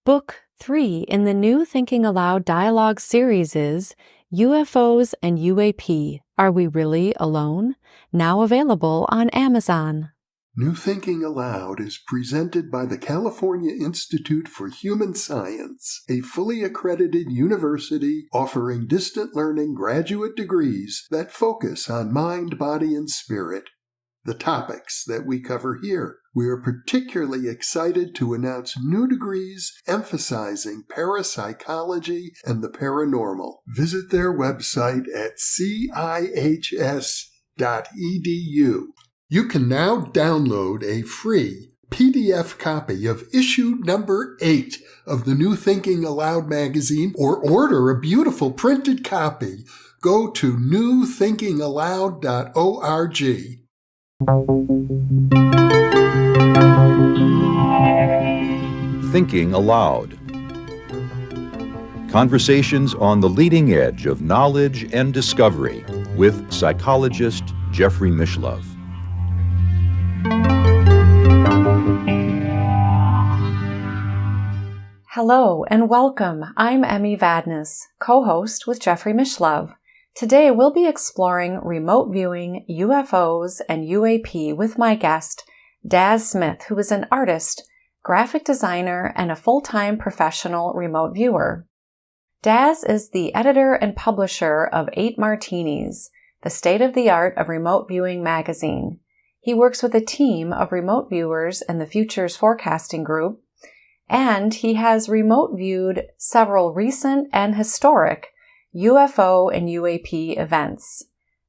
Book 3 in the new Thinking Aloud dialogue series is UFOs and UAP, Are We Really Alone? Now available on Amazon. New Thinking Aloud is presented by the California Institute for Human Science, a fully accredited university offering distant learning graduate degrees that focus on mind, body, and spirit. The topics that we cover here. We are particularly excited to announce new degrees emphasizing parapsychology and the paranormal. Visit their website at cihs.edu. You can now download a free PDF copy of issue number 8 of the New Thinking Aloud magazine or order a beautiful printed copy. Go to newthinkingaloud.org. Thinking Aloud. Conversations on the leading edge of knowledge and discovery with psychologist Jeffrey Mishlove. Hello and welcome. I'm Emmy Vadnais, co-host with Jeffrey Mishlove. Today we'll be exploring remote viewing, UFOs, and UAP with my guest, Daz Smith, who is an artist, graphic designer, and a full-time professional remote viewer. Daz is the editor and publisher of 8 Martinis, the state-of-the-art of remote viewing magazine. He works with a team of remote viewers in the Futures Forecasting Group, and he has remote viewed several recent and historic UFO and UAP events.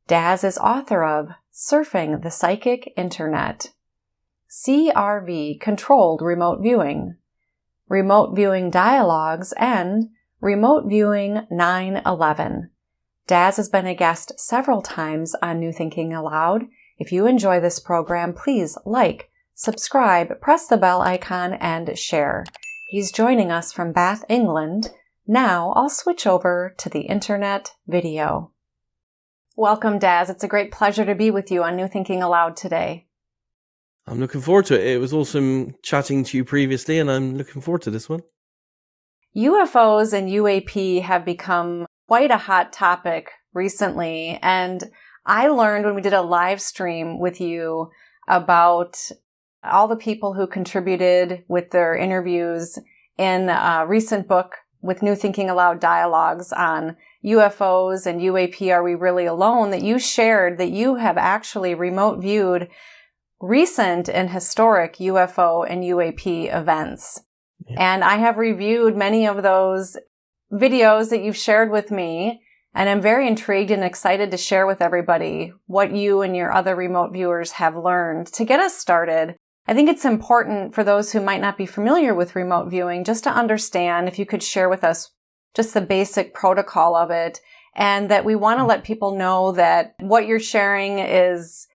Daz is author of Surfing the Psychic Internet, CRV, Controlled Remote Viewing, Remote Viewing Dialogues, and Remote Viewing 9/11. Daz has been a guest several times on New Thinking Aloud. If you enjoy this program, please like, subscribe, press the bell icon, and share. He's joining us from Bath, England. Now I'll switch over to the internet video. Welcome, Daz. It's a great pleasure to be with you on New Thinking Aloud today. I'm looking forward to it. It was awesome chatting to you previously, and I'm looking forward to this one. UFOs and UAP have become quite a hot topic recently, and I learned when we did a live stream with you about all the people who contributed with their interviews in a recent book with New Thinking Aloud dialogues on UFOs and UAP, Are We Really Alone? That you shared that you have actually remote viewed recent and historic UFO and UAP events. Yeah. And I have reviewed many of those videos that you've shared with me, and I'm very intrigued and excited to share with everybody what you and your other remote viewers have learned. To get us started, I think it's important for those who might not be familiar with remote viewing just to understand, if you could share with us just the basic protocol of it, and that we want to let people know that what you're sharing is,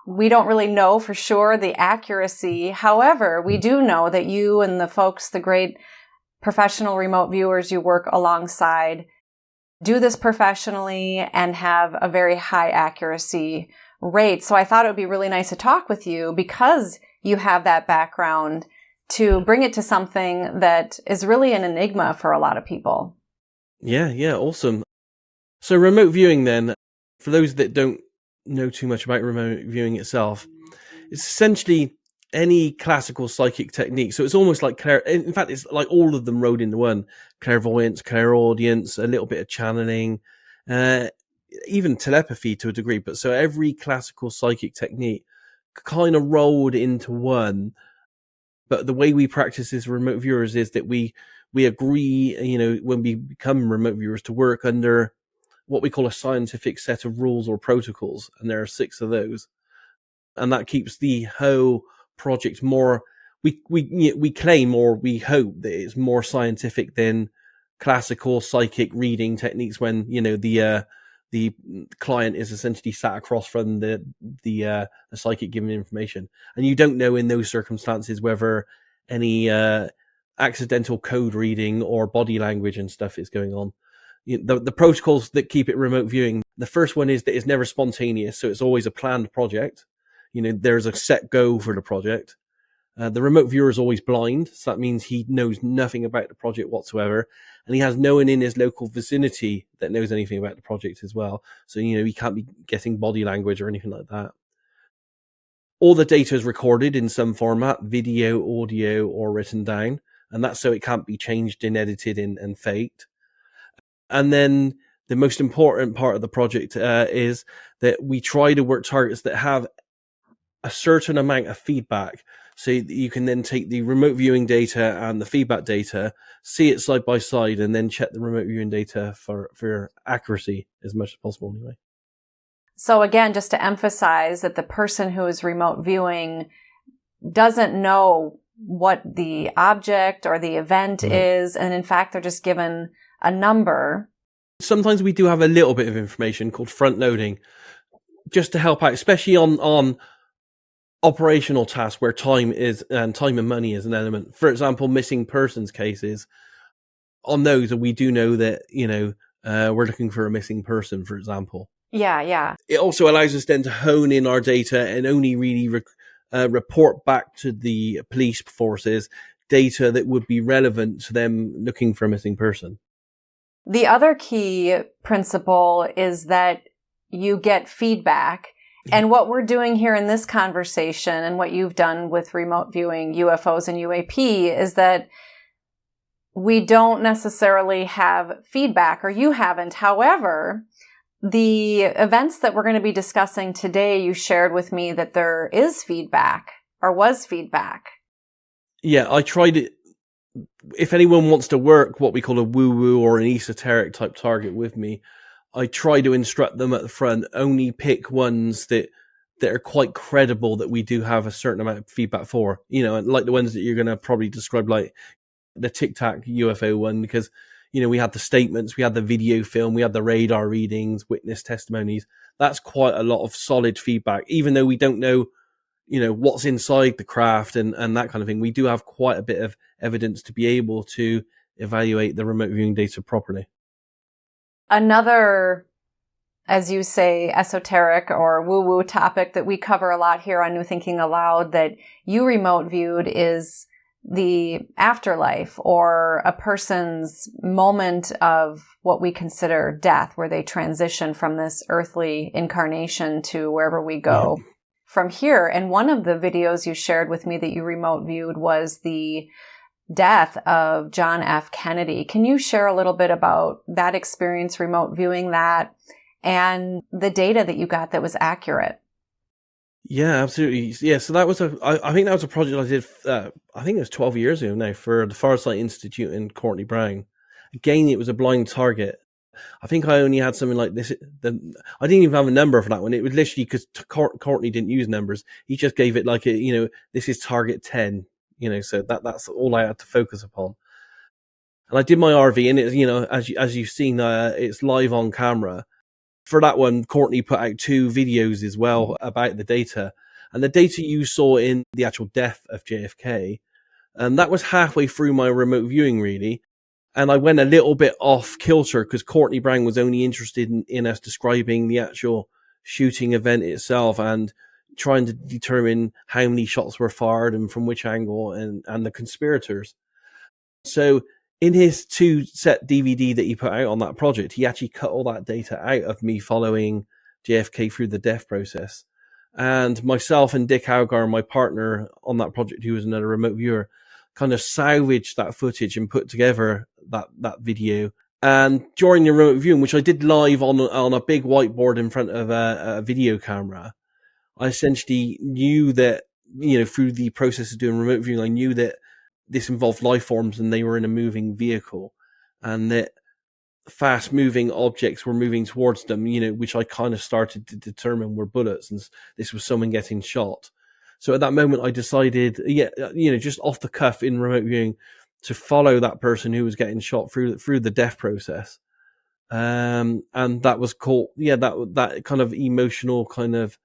we don't really know for sure the accuracy. However, we do know that you and the folks, the great professional remote viewers you work alongside, do this professionally and have a very high accuracy rate. So I thought it would be really nice to talk with you because you have that background to bring it to something that is really an enigma for a lot of people. Yeah, awesome. So remote viewing then, for those that don't know too much about remote viewing itself, it's essentially any classical psychic technique. So it's almost like in fact, it's like all of them rolled into one: clairvoyance, clairaudience, a little bit of channeling, even telepathy to a degree. But so every classical psychic technique kind of rolled into one. But the way we practice as remote viewers is that we agree, when we become remote viewers, to work under what we call a scientific set of rules or protocols. And there are 6 of those. And that keeps the whole project more, we claim, or we hope that it's more scientific than classical psychic reading techniques when, the client is essentially sat across from the psychic giving information. And you don't know in those circumstances whether any accidental code reading or body language and stuff is going on. The protocols that keep it remote viewing, the first one is that it's never spontaneous. So it's always a planned project. There's a set go for the project. The remote viewer is always blind, so that means he knows nothing about the project whatsoever, and he has no one in his local vicinity that knows anything about the project as well. So, he can't be getting body language or anything like that. All the data is recorded in some format, video, audio, or written down, and that's so it can't be changed and edited and faked. And then the most important part of the project is that we try to work targets that have a certain amount of feedback, so you can then take the remote viewing data and the feedback data, see it side by side, and then check the remote viewing data for accuracy as much as possible anyway. So again, just to emphasize that the person who is remote viewing doesn't know what the object or the event is, and in fact, they're just given a number. Sometimes we do have a little bit of information called front loading, just to help out, especially on operational tasks where time and money is an element. For example, missing persons cases. On those, we do know that we're looking for a missing person, for example. Yeah. It also allows us then to hone in our data and only really report back to the police forces data that would be relevant to them looking for a missing person. The other key principle is that you get feedback. And what we're doing here in this conversation and what you've done with remote viewing UFOs and UAP is that we don't necessarily have feedback, or you haven't. However, the events that we're going to be discussing today, you shared with me that there is feedback, or was feedback. Yeah, I tried it. If anyone wants to work what we call a woo-woo or an esoteric type target with me, I try to instruct them at the front, only pick ones that are quite credible, that we do have a certain amount of feedback for, like the ones that you're going to probably describe, like the Tic Tac UFO one, because, we had the statements, we had the video film, we had the radar readings, witness testimonies. That's quite a lot of solid feedback, even though we don't know, what's inside the craft and that kind of thing. We do have quite a bit of evidence to be able to evaluate the remote viewing data properly. Another, as you say, esoteric or woo-woo topic that we cover a lot here on New Thinking Aloud that you remote viewed is the afterlife, or a person's moment of what we consider death, where they transition from this earthly incarnation to wherever we go from here. And one of the videos you shared with me that you remote viewed was the death of John F. Kennedy. Can you share a little bit about that experience, remote viewing that, and the data that you got that was accurate? Yeah, absolutely. Yeah, so that was I think that was a project I did, I think it was 12 years ago now, for the Farsight Institute in Courtney Brown. Again, it was a blind target. I think I only had something like this. I didn't even have a number for that one. It was literally because Courtney didn't use numbers. He just gave it like this is target 10. So that's all I had to focus upon. And I did my RV, and it's, as you've seen, it's live on camera. For that one, Courtney put out 2 videos as well about the data. And the data you saw in the actual death of JFK, that was halfway through my remote viewing, really. And I went a little bit off kilter because Courtney Brown was only interested in us describing the actual shooting event itself and trying to determine how many shots were fired and from which angle and the conspirators. So in his 2-set DVD that he put out on that project, he actually cut all that data out of me following JFK through the death process. And myself and Dick Algar, my partner on that project, who was another remote viewer, kind of salvaged that footage and put together that video. And during the remote viewing, which I did live on a big whiteboard in front of a video camera, I essentially knew that, through the process of doing remote viewing, I knew that this involved life forms and they were in a moving vehicle, and that fast moving objects were moving towards them, which I kind of started to determine were bullets, and this was someone getting shot. So at that moment, I decided, just off the cuff in remote viewing, to follow that person who was getting shot through the death process. And that was caught, that kind of emotional kind of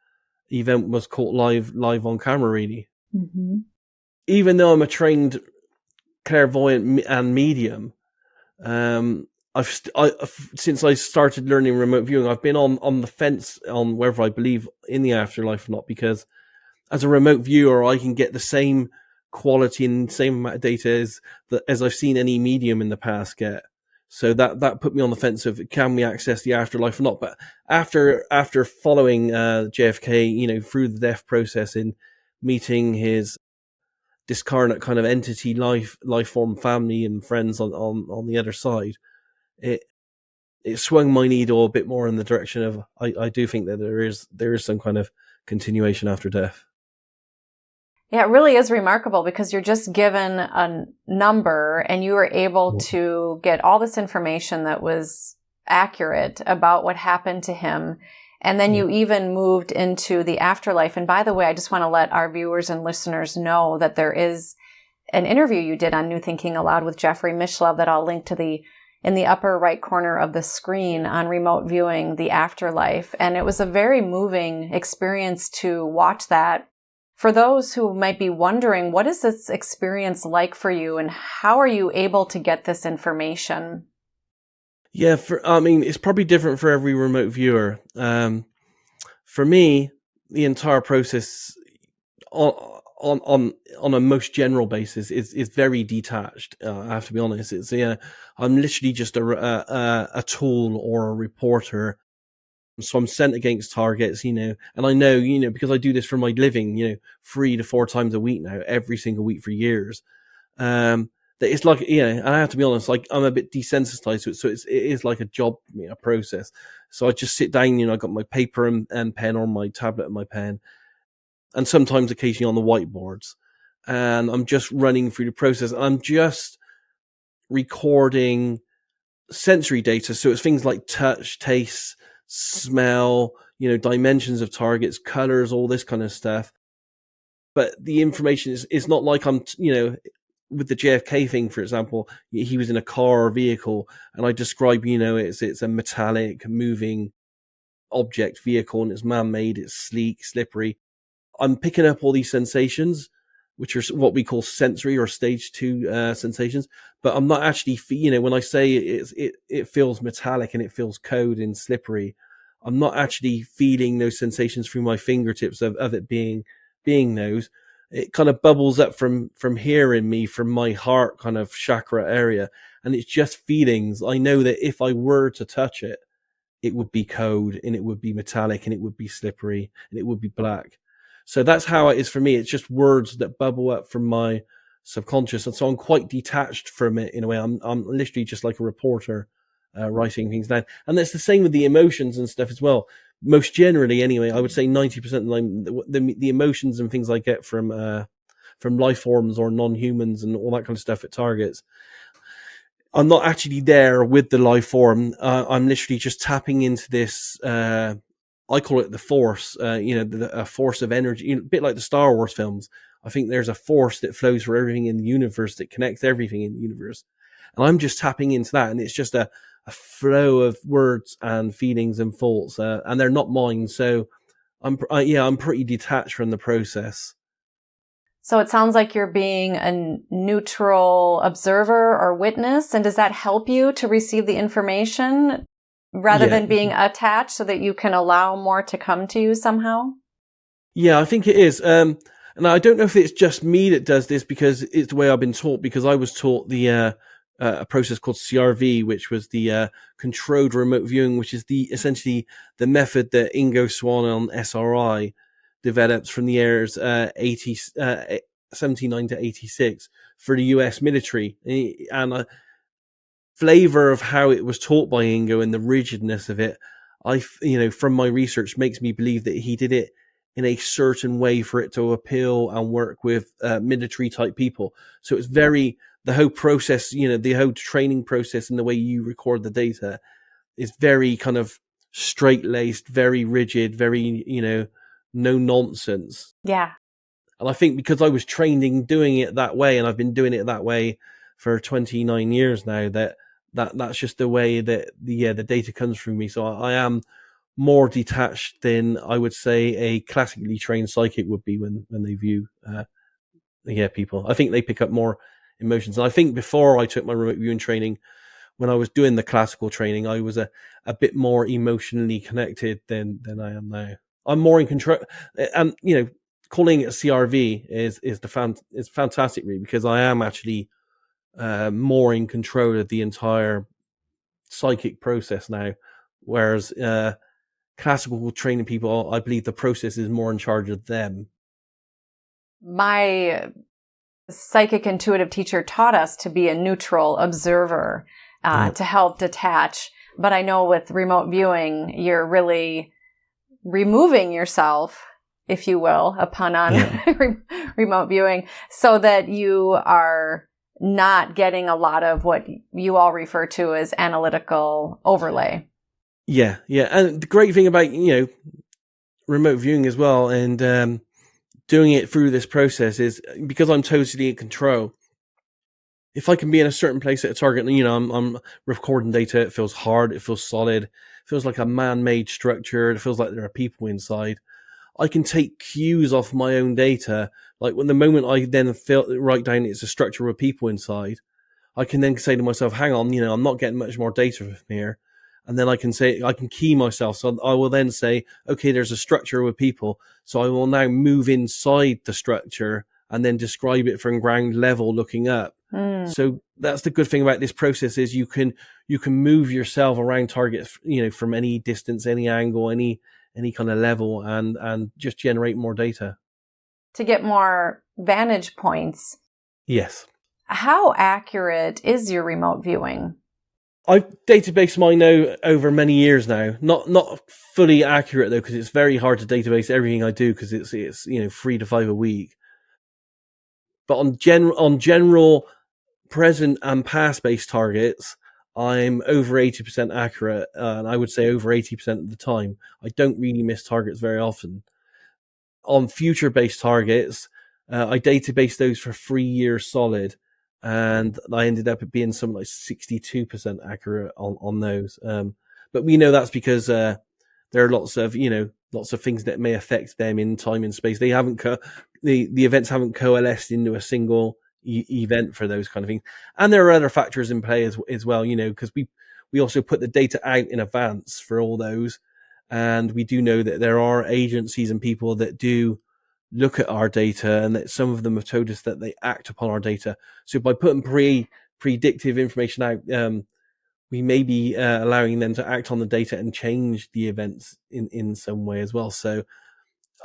event was caught live on camera, really. Mm-hmm. Even though I'm a trained clairvoyant and medium, since I started learning remote viewing, I've been on the fence on whether I believe in the afterlife or not, because as a remote viewer, I can get the same quality and same amount of data as I've seen any medium in the past get. So that put me on the fence of, can we access the afterlife or not? But after following JFK, through the death process, in meeting his discarnate kind of entity life form family and friends on the other side, it swung my needle a bit more in the direction of, I do think that there is some kind of continuation after death. Yeah, it really is remarkable, because you're just given a number and you were able to get all this information that was accurate about what happened to him. And then you even moved into the afterlife. And by the way, I just want to let our viewers and listeners know that there is an interview you did on New Thinking Aloud with Jeffrey Mishlove that I'll link to in the upper right corner of the screen on remote viewing the afterlife. And it was a very moving experience to watch that. For those who might be wondering, what is this experience like for you, and how are you able to get this information? Yeah, it's probably different for every remote viewer. For me, the entire process on a most general basis is very detached. I have to be honest. I'm literally just a tool or a reporter. So I'm sent against targets, and I know, because I do this for my living, 3 to 4 times a week now, every single week for years. That it's like, and I have to be honest, like, I'm a bit desensitized to it. So it is like a job, a process. So I just sit down, I got my paper and pen, or my tablet and my pen, and sometimes occasionally on the whiteboards. And I'm just running through the process. I'm just recording sensory data. So it's things like touch, taste, smell, dimensions of targets, colors, all this kind of stuff. But the information is not like I'm, with the JFK thing, for example, he was in a car or vehicle, and I describe, it's a metallic moving object vehicle, and it's man-made, it's sleek, slippery. I'm picking up all these sensations, which are what we call sensory or stage 2 sensations. But I'm not actually, when I say it feels metallic and it feels cold and slippery, I'm not actually feeling those sensations through my fingertips of it being those. It kind of bubbles up from here in me, from my heart kind of chakra area. And it's just feelings. I know that if I were to touch it, it would be cold, and it would be metallic, and it would be slippery, and it would be black. So that's how it is for me. It's just words that bubble up from my subconscious. And so I'm quite detached from it in a way. I'm literally just like a reporter, writing things down. And that's the same with the emotions and stuff as well. Most generally, anyway, I would say 90% of the emotions and things I get from life forms or non-humans and all that kind of stuff at targets, I'm not actually there with the life form. I'm literally just tapping into this, I call it the force, a force of energy, a bit like the Star Wars films. I think there's a force that flows through everything in the universe, that connects everything in the universe. And I'm just tapping into that. And it's just a flow of words and feelings and thoughts. And they're not mine. So I'm pretty detached from the process. So it sounds like you're being a neutral observer or witness. And does that help you to receive the information rather than being attached, so that you can allow more to come to you somehow? Yeah, I think it is. And I don't know if it's just me that does this, because it's the way I've been taught, because I was taught a process called CRV, which was the controlled remote viewing, which is essentially the method that Ingo Swann on SRI developed from the years 79 to 86 for the US military. And flavor of how it was taught by Ingo and the rigidness of it, from my research, makes me believe that he did it in a certain way for it to appeal and work with military type people. So it's the whole process, the whole training process and the way you record the data is very kind of straight laced, very rigid, very, no nonsense. Yeah. And I think because I was trained in doing it that way, and I've been doing it that way for 29 years now, that's just the way that the data comes through me. So I am more detached than I would say a classically trained psychic would be when they view people. I think they pick up more emotions. And I think before I took my remote viewing training, when I was doing the classical training, I was a bit more emotionally connected than I am now. I'm more in control. And, calling it a CRV is fantastic, really, because I am actually more in control of the entire psychic process now, whereas classical training people, I believe the process is more in charge of them. My psychic intuitive teacher taught us to be a neutral observer, to help detach. But I know with remote viewing, you're really removing yourself, if you will, a pun on remote viewing, so that you are not getting a lot of what you all refer to as analytical overlay. Yeah. And the great thing about, remote viewing as well, and doing it through this process, is because I'm totally in control. If I can be in a certain place at a target, I'm recording data, it feels hard, it feels solid, it feels like a man-made structure, it feels like there are people inside. I can take cues off my own data. Like when the moment I then write down it's a structure with people inside, I can then say to myself, hang on, I'm not getting much more data from here. And then I can key myself. So I will then say, okay, there's a structure with people. So I will now move inside the structure and then describe it from ground level looking up. So that's the good thing about this process, is you can move yourself around targets, from any distance, any angle, any kind of level, and just generate more data. To get more vantage points. Yes. How accurate is your remote viewing? I've databased mine now over many years now. Not fully accurate though, because it's very hard to database everything I do, because it's 3 to 5 a week. But on general present and past based targets, I'm over 80% accurate, and I would say over 80% of the time. I don't really miss targets very often. On future based targets, I database those for 3 years solid, and I ended up being something like 62% accurate on those. But we know that's because there are lots of things that may affect them in time and space. They haven't the events haven't coalesced into a single event for those kind of things, and there are other factors in play as well. Because we also put the data out in advance for all those, and we do know that there are agencies and people that do look at our data, and that some of them have told us that they act upon our data. So by putting predictive information out, we may be allowing them to act on the data and change the events in some way as well. So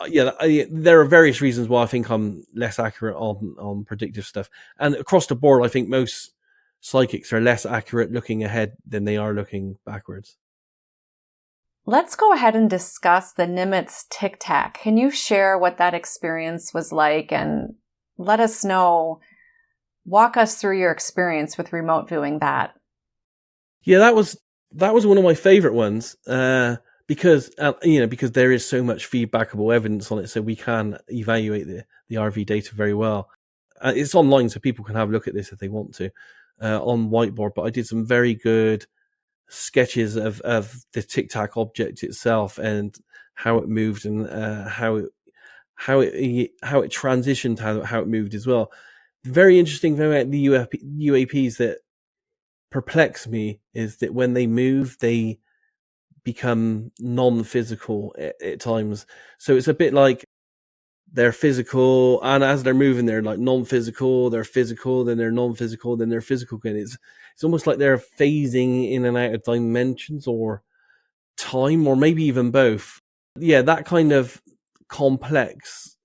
there are various reasons why I think I'm less accurate on predictive stuff. And across the board, I think most psychics are less accurate looking ahead than they are looking backwards. Let's go ahead and discuss the Nimitz Tic Tac. Can you share what that experience was like, and let us know, walk us through your experience with remote viewing that? Yeah, that was one of my favorite ones, because there is so much feedbackable evidence on it, so we can evaluate the RV data very well. It's online, so people can have a look at this if they want to on whiteboard. But I did some very good sketches of the Tic Tac object itself and how it moved, and how it transitioned, how it moved as well. The very interesting thing about the UAPs that perplex me is that when they move, they become non-physical at times. So it's a bit like they're physical, and as they're moving, they're like non-physical, they're physical, then they're non-physical, then they're physical again. It's almost like they're phasing in and out of dimensions or time, or maybe even both. Yeah, that kind of complex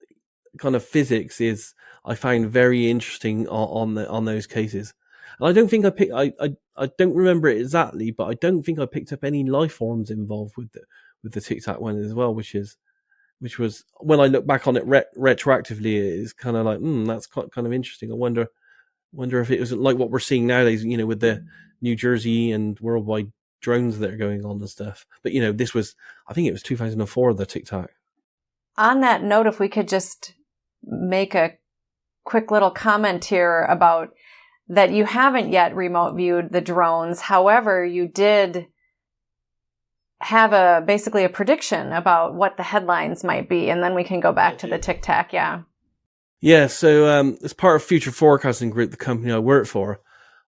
kind of physics I find very interesting on those cases. And I don't think I don't remember it exactly, but I don't think I picked up any life forms involved with the Tic Tac one as well, which was, when I look back on it retroactively, it's kind of like, that's quite kind of interesting. I wonder if it was like what we're seeing nowadays, with the New Jersey and worldwide drones that are going on and stuff. But this was, I think it was 2004, the Tic Tac. On that note, if we could just make a quick little comment here about that, you haven't yet remote viewed the drones. However, you did have basically a prediction about what the headlines might be, and then we can go back to the Tic Tac. Yeah. So as part of Future Forecasting Group, the company I work for,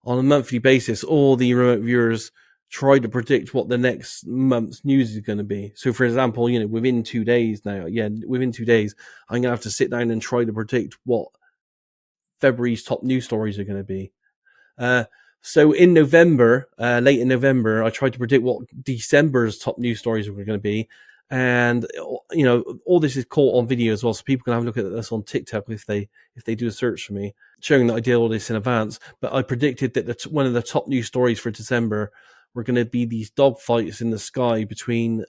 on a monthly basis, all the remote viewers try to predict what the next month's news is going to be. So, for example, within 2 days now, within 2 days, I'm going to have to sit down and try to predict what February's top news stories are going to be. So in November, late in November, I tried to predict what December's top news stories were going to be. And, all this is caught on video as well. So people can have a look at this on TikTok if they do a search for me, showing that I did all this in advance. But I predicted that one of the top news stories for December were going to be these dogfights in the sky between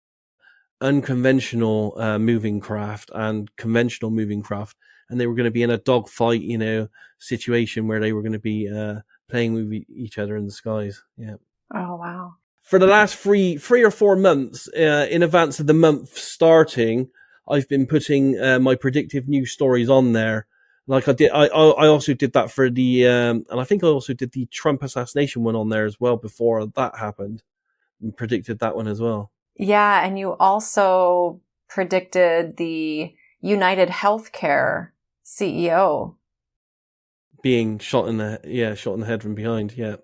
unconventional moving craft and conventional moving craft. And they were going to be in a dogfight, situation where they were going to be playing with each other in the skies. Yeah. Oh, wow. For the last three or 4 months, in advance of the month starting, I've been putting my predictive news stories on there. Like I did, I also did that for the, and I think I also did the Trump assassination one on there as well before that happened, and predicted that one as well. Yeah, and you also predicted the United Healthcare CEO being shot in the head from behind. Yeah.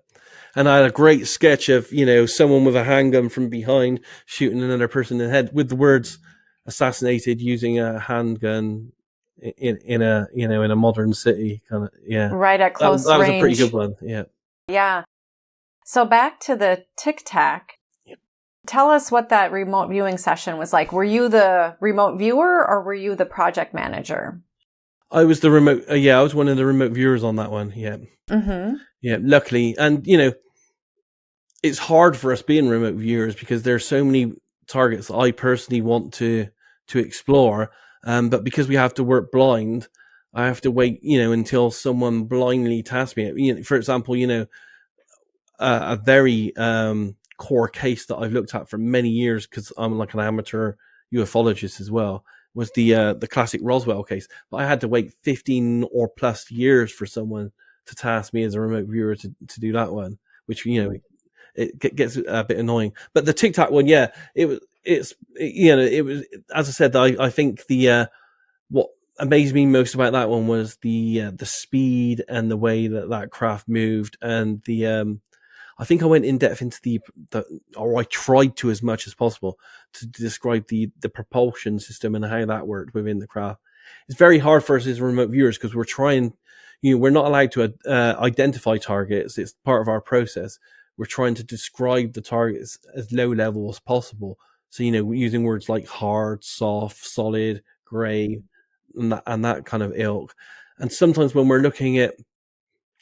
And I had a great sketch of, someone with a handgun from behind shooting another person in the head with the words assassinated using a handgun in a modern city kind of, yeah. Right at close that range. was a pretty good one. Yeah. Yeah. So back to the Tic Tac. Yeah. Tell us what that remote viewing session was like. Were you the remote viewer or were you the project manager? I was the remote. I was one of the remote viewers on that one. Yeah. Mm-hmm. Yeah. Luckily, and it's hard for us being remote viewers because there's so many targets I personally want to explore. But because we have to work blind, I have to wait, until someone blindly tasks me. For example, a very core case that I've looked at for many years because I'm like an amateur ufologist as well, was the classic Roswell case. But I had to wait 15 or plus years for someone to task me as a remote viewer to do that one, which, it gets a bit annoying. But the Tic Tac one, yeah, it was, as I said, I think what amazed me most about that one was the speed and the way that craft moved, and I think I went in depth into or I tried to as much as possible to describe the propulsion system and how that worked within the craft. It's very hard for us as remote viewers because we're trying, we're not allowed to identify targets. It's part of our process. We're trying to describe the targets as low level as possible. So, using words like hard, soft, solid, gray, and that kind of ilk. And sometimes when we're looking at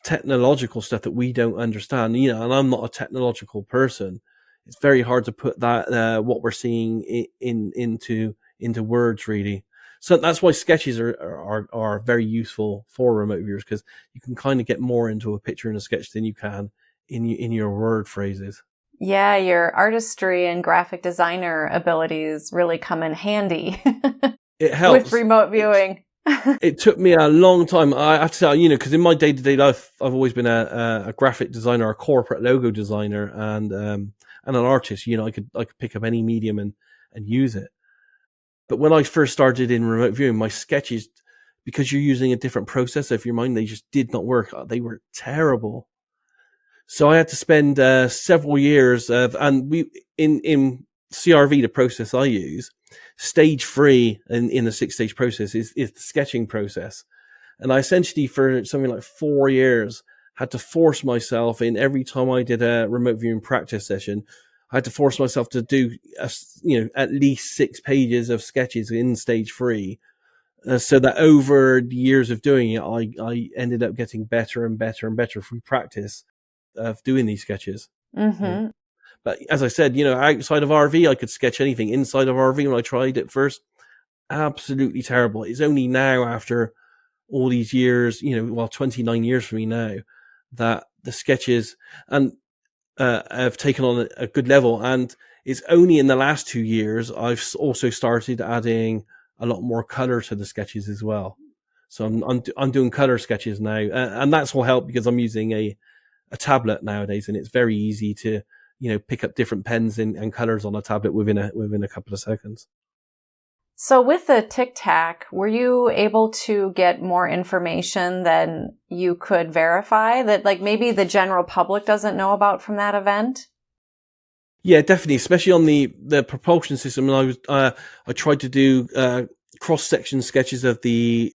technological stuff that we don't understand, and I'm not a technological person, it's very hard to put that what we're seeing into words, really. So that's why sketches are very useful for remote viewers, because you can kind of get more into a picture in a sketch than you can in your word phrases. Yeah, your artistry and graphic designer abilities really come in handy. It helps with remote viewing. It took me a long time. I have to say, because in my day-to-day life, I've always been a graphic designer, a corporate logo designer, and an artist. I could pick up any medium and use it. But when I first started in remote viewing, my sketches, because you're using a different process of your mind, they just did not work. They were terrible. So I had to spend several years and we in CRV, the process I use, stage 3 in the 6-stage process is the sketching process. And I essentially, for something like 4 years, had to force myself in every time I did a remote viewing practice session. I had to force myself to do, at least 6 pages of sketches in stage 3. So that over the years of doing it, I ended up getting better and better and better through practice of doing these sketches. Mm-hmm. Yeah. But as I said, outside of RV, I could sketch anything. Inside of RV, when I tried it first, absolutely terrible. It's only now, after all these years, 29 years for me now, that the sketches have taken on a good level. And it's only in the last 2 years I've also started adding a lot more color to the sketches as well. So I'm doing color sketches now, and that's all helped because I'm using a tablet nowadays, and it's very easy to pick up different pens and colors on a tablet within a couple of seconds. So with the Tic Tac, were you able to get more information than you could verify that maybe the general public doesn't know about from that event? Yeah, definitely, especially on the propulsion system. And I tried to do cross section sketches of the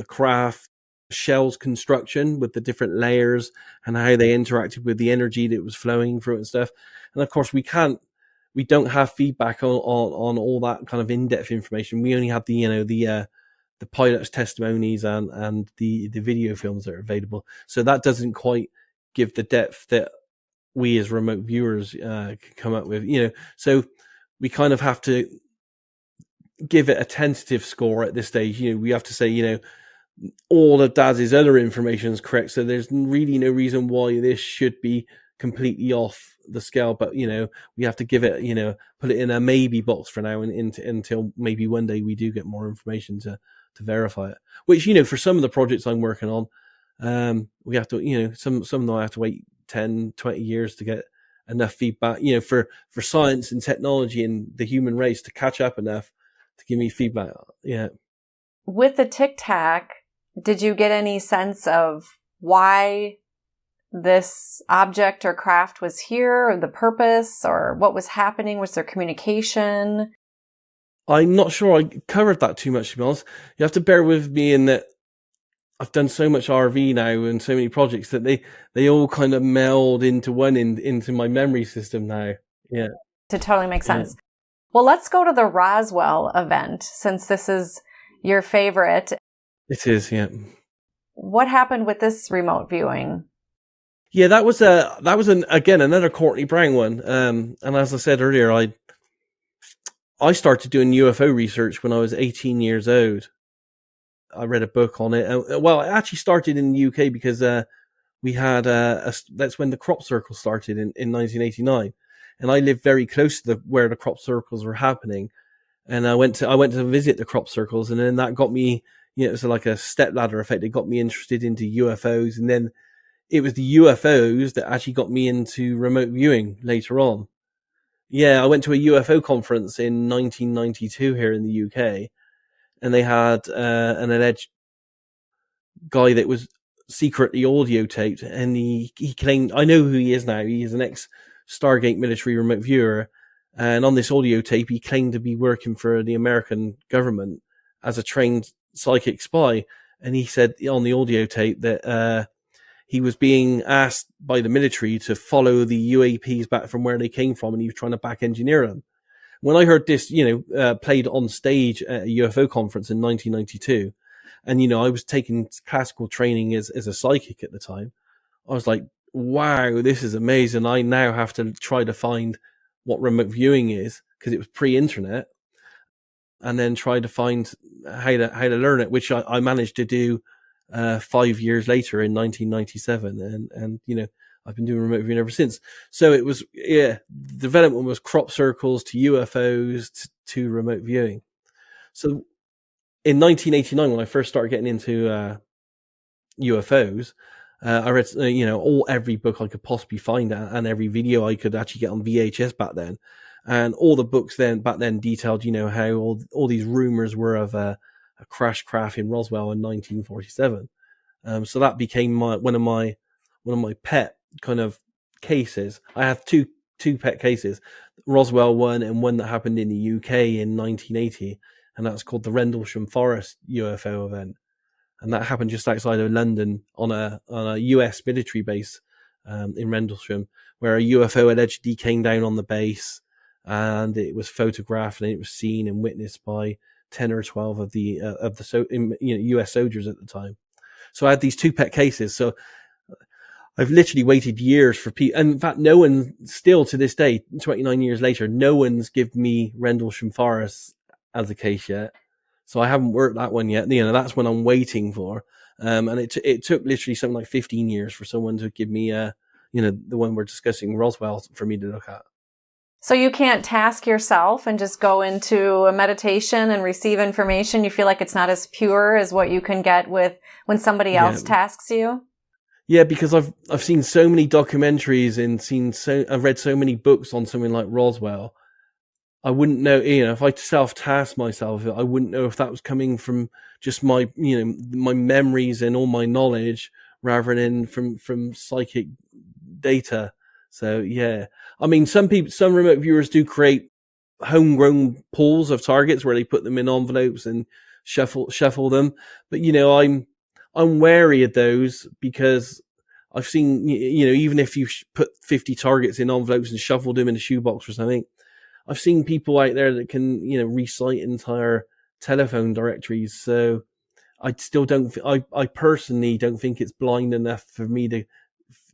craft shell's construction with the different layers and how they interacted with the energy that was flowing through it and stuff. And of course, we don't have feedback on all that kind of in-depth information. We only have the pilot's testimonies and the video films that are available. So that doesn't quite give the depth that we as remote viewers can come up with, so we kind of have to give it a tentative score at this stage. We have to say, all of Daz's other information is correct, so there's really no reason why this should be completely off the scale. But we have to give it, put it in a maybe box for now, and until maybe one day we do get more information to verify it. Which for some of the projects I'm working on, we have to, some of them I have to wait 10, 20 years to get enough feedback, for science and technology and the human race to catch up enough to give me feedback. Yeah. With the Tic Tac, did you get any sense of why this object or craft was here, or the purpose, or what was happening? Was there communication? I'm not sure I covered that too much, to be honest. You have to bear with me in that I've done so much RV now and so many projects that they all kind of meld into one into my memory system now. Yeah. To totally make sense. Yeah. Well, let's go to the Roswell event, since this is your favorite. It is, yeah. What happened with this remote viewing? Yeah, that was again another Courtney Brown one. And as I said earlier, I started doing UFO research when I was 18 years old. I read a book on it. Well, it actually started in the UK because we had that's when the crop circle started in 1989, and I lived very close to where the crop circles were happening, and I went to visit the crop circles, and then that got me, it was like a stepladder effect. It got me interested into UFOs, and then it was the UFOs that actually got me into remote viewing later on. Yeah, I went to a UFO conference in 1992 here in the UK. And they had an alleged guy that was secretly audio taped, and he claimed, I know who he is now. He is an ex-Stargate military remote viewer, and on this audio tape, he claimed to be working for the American government as a trained psychic spy. And he said on the audio tape that he was being asked by the military to follow the UAPs back from where they came from, and he was trying to back engineer them. When I heard this, played on stage at a UFO conference in 1992, and, I was taking classical training as a psychic at the time, I was like, wow, this is amazing. I now have to try to find what remote viewing is, because it was pre-internet, and then try to find how to learn it, which I managed to do 5 years later in 1997. And I've been doing remote viewing ever since. So it was, development was crop circles to UFOs to remote viewing. So in 1989, when I first started getting into UFOs, I read, every book I could possibly find and every video I could actually get on VHS back then. And all the books back then detailed, how all these rumors were of a crash craft in Roswell in 1947. So that became one of my pet kind of cases. I have two pet cases, Roswell one and one that happened in the UK in 1980, and that's called the Rendlesham Forest UFO event, and that happened just outside of London on a US military base in Rendlesham, where a UFO allegedly came down on the base, and it was photographed and it was seen and witnessed by 10 or 12 of the US soldiers at the time. So I had these two pet cases. So I've literally waited years for people. And in fact, no one still to this day, 29 years later, no one's given me Rendlesham Forest as a case yet. So I haven't worked that one yet. That's what I'm waiting for. And it took literally something like 15 years for someone to give me, the one we're discussing, Roswell, for me to look at. So you can't task yourself and just go into a meditation and receive information? You feel like it's not as pure as what you can get with when somebody else tasks you? Yeah, because I've seen so many documentaries and I've read so many books on something like Roswell. I wouldn't know, if I self-task myself, I wouldn't know if that was coming from just my, my memories and all my knowledge rather than from psychic data. So yeah, I mean, some remote viewers do create homegrown pools of targets where they put them in envelopes and shuffle them. But I'm wary of those because I've seen, even if you put 50 targets in envelopes and shuffled them in a shoebox or something, I've seen people out there that can, recite entire telephone directories. So I still don't, I personally don't think it's blind enough for me to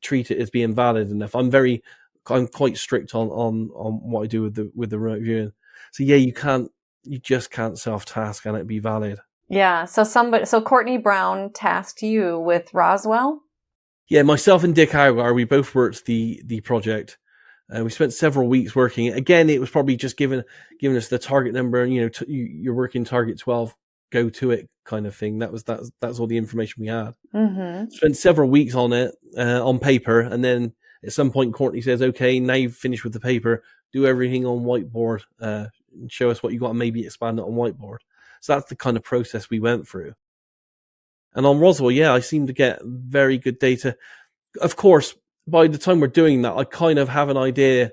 treat it as being valid enough. I'm quite strict on what I do with the remote viewing. So yeah, you just can't self-task and it be valid. Yeah. So Courtney Brown tasked you with Roswell? Yeah, myself and Dick Howgar, we both worked the project. We spent several weeks working. Again, it was probably just giving us the target number and, you're working target 12, go to it kind of thing. That's all the information we had. Mm-hmm. Spent several weeks on it, on paper. And then at some point, Courtney says, okay, now you've finished with the paper, do everything on whiteboard, and show us what you got and maybe expand it on whiteboard. So that's the kind of process we went through. And on Roswell, yeah, I seem to get very good data. Of course, by the time we're doing that, I kind of have an idea,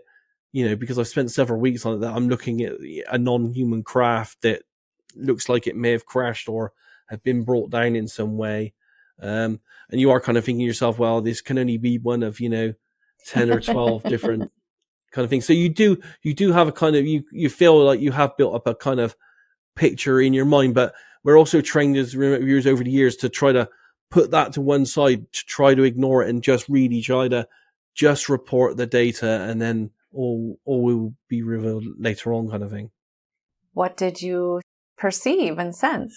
because I've spent several weeks on it, that I'm looking at a non-human craft that looks like it may have crashed or have been brought down in some way. And you are kind of thinking to yourself, well, this can only be one of, 10 or 12 different kind of things. So you do have a kind of, you feel like you have built up a kind of picture in your mind, but we're also trained as remote viewers over the years to try to put that to one side, to try to ignore it and just really try to just report the data, and then all will be revealed later on, kind of thing. What did you perceive and sense?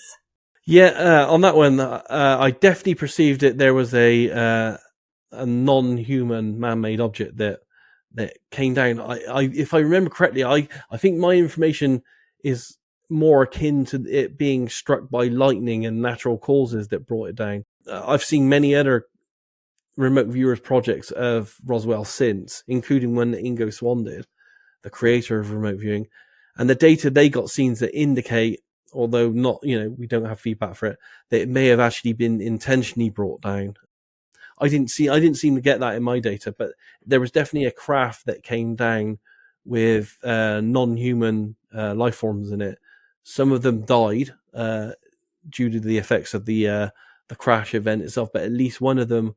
Yeah, on that one, I definitely perceived that there was a non-human man-made object that came down. I if I remember correctly, I think my information is more akin to it being struck by lightning and natural causes that brought it down. I've seen many other remote viewers projects of Roswell since, including one that Ingo Swann did, the creator of remote viewing, and the data they got seems to indicate, although not, we don't have feedback for it, that it may have actually been intentionally brought down. I didn't seem to get that in my data, but there was definitely a craft that came down with non-human life forms in it. Some of them died due to the effects of the crash event itself, but at least one of them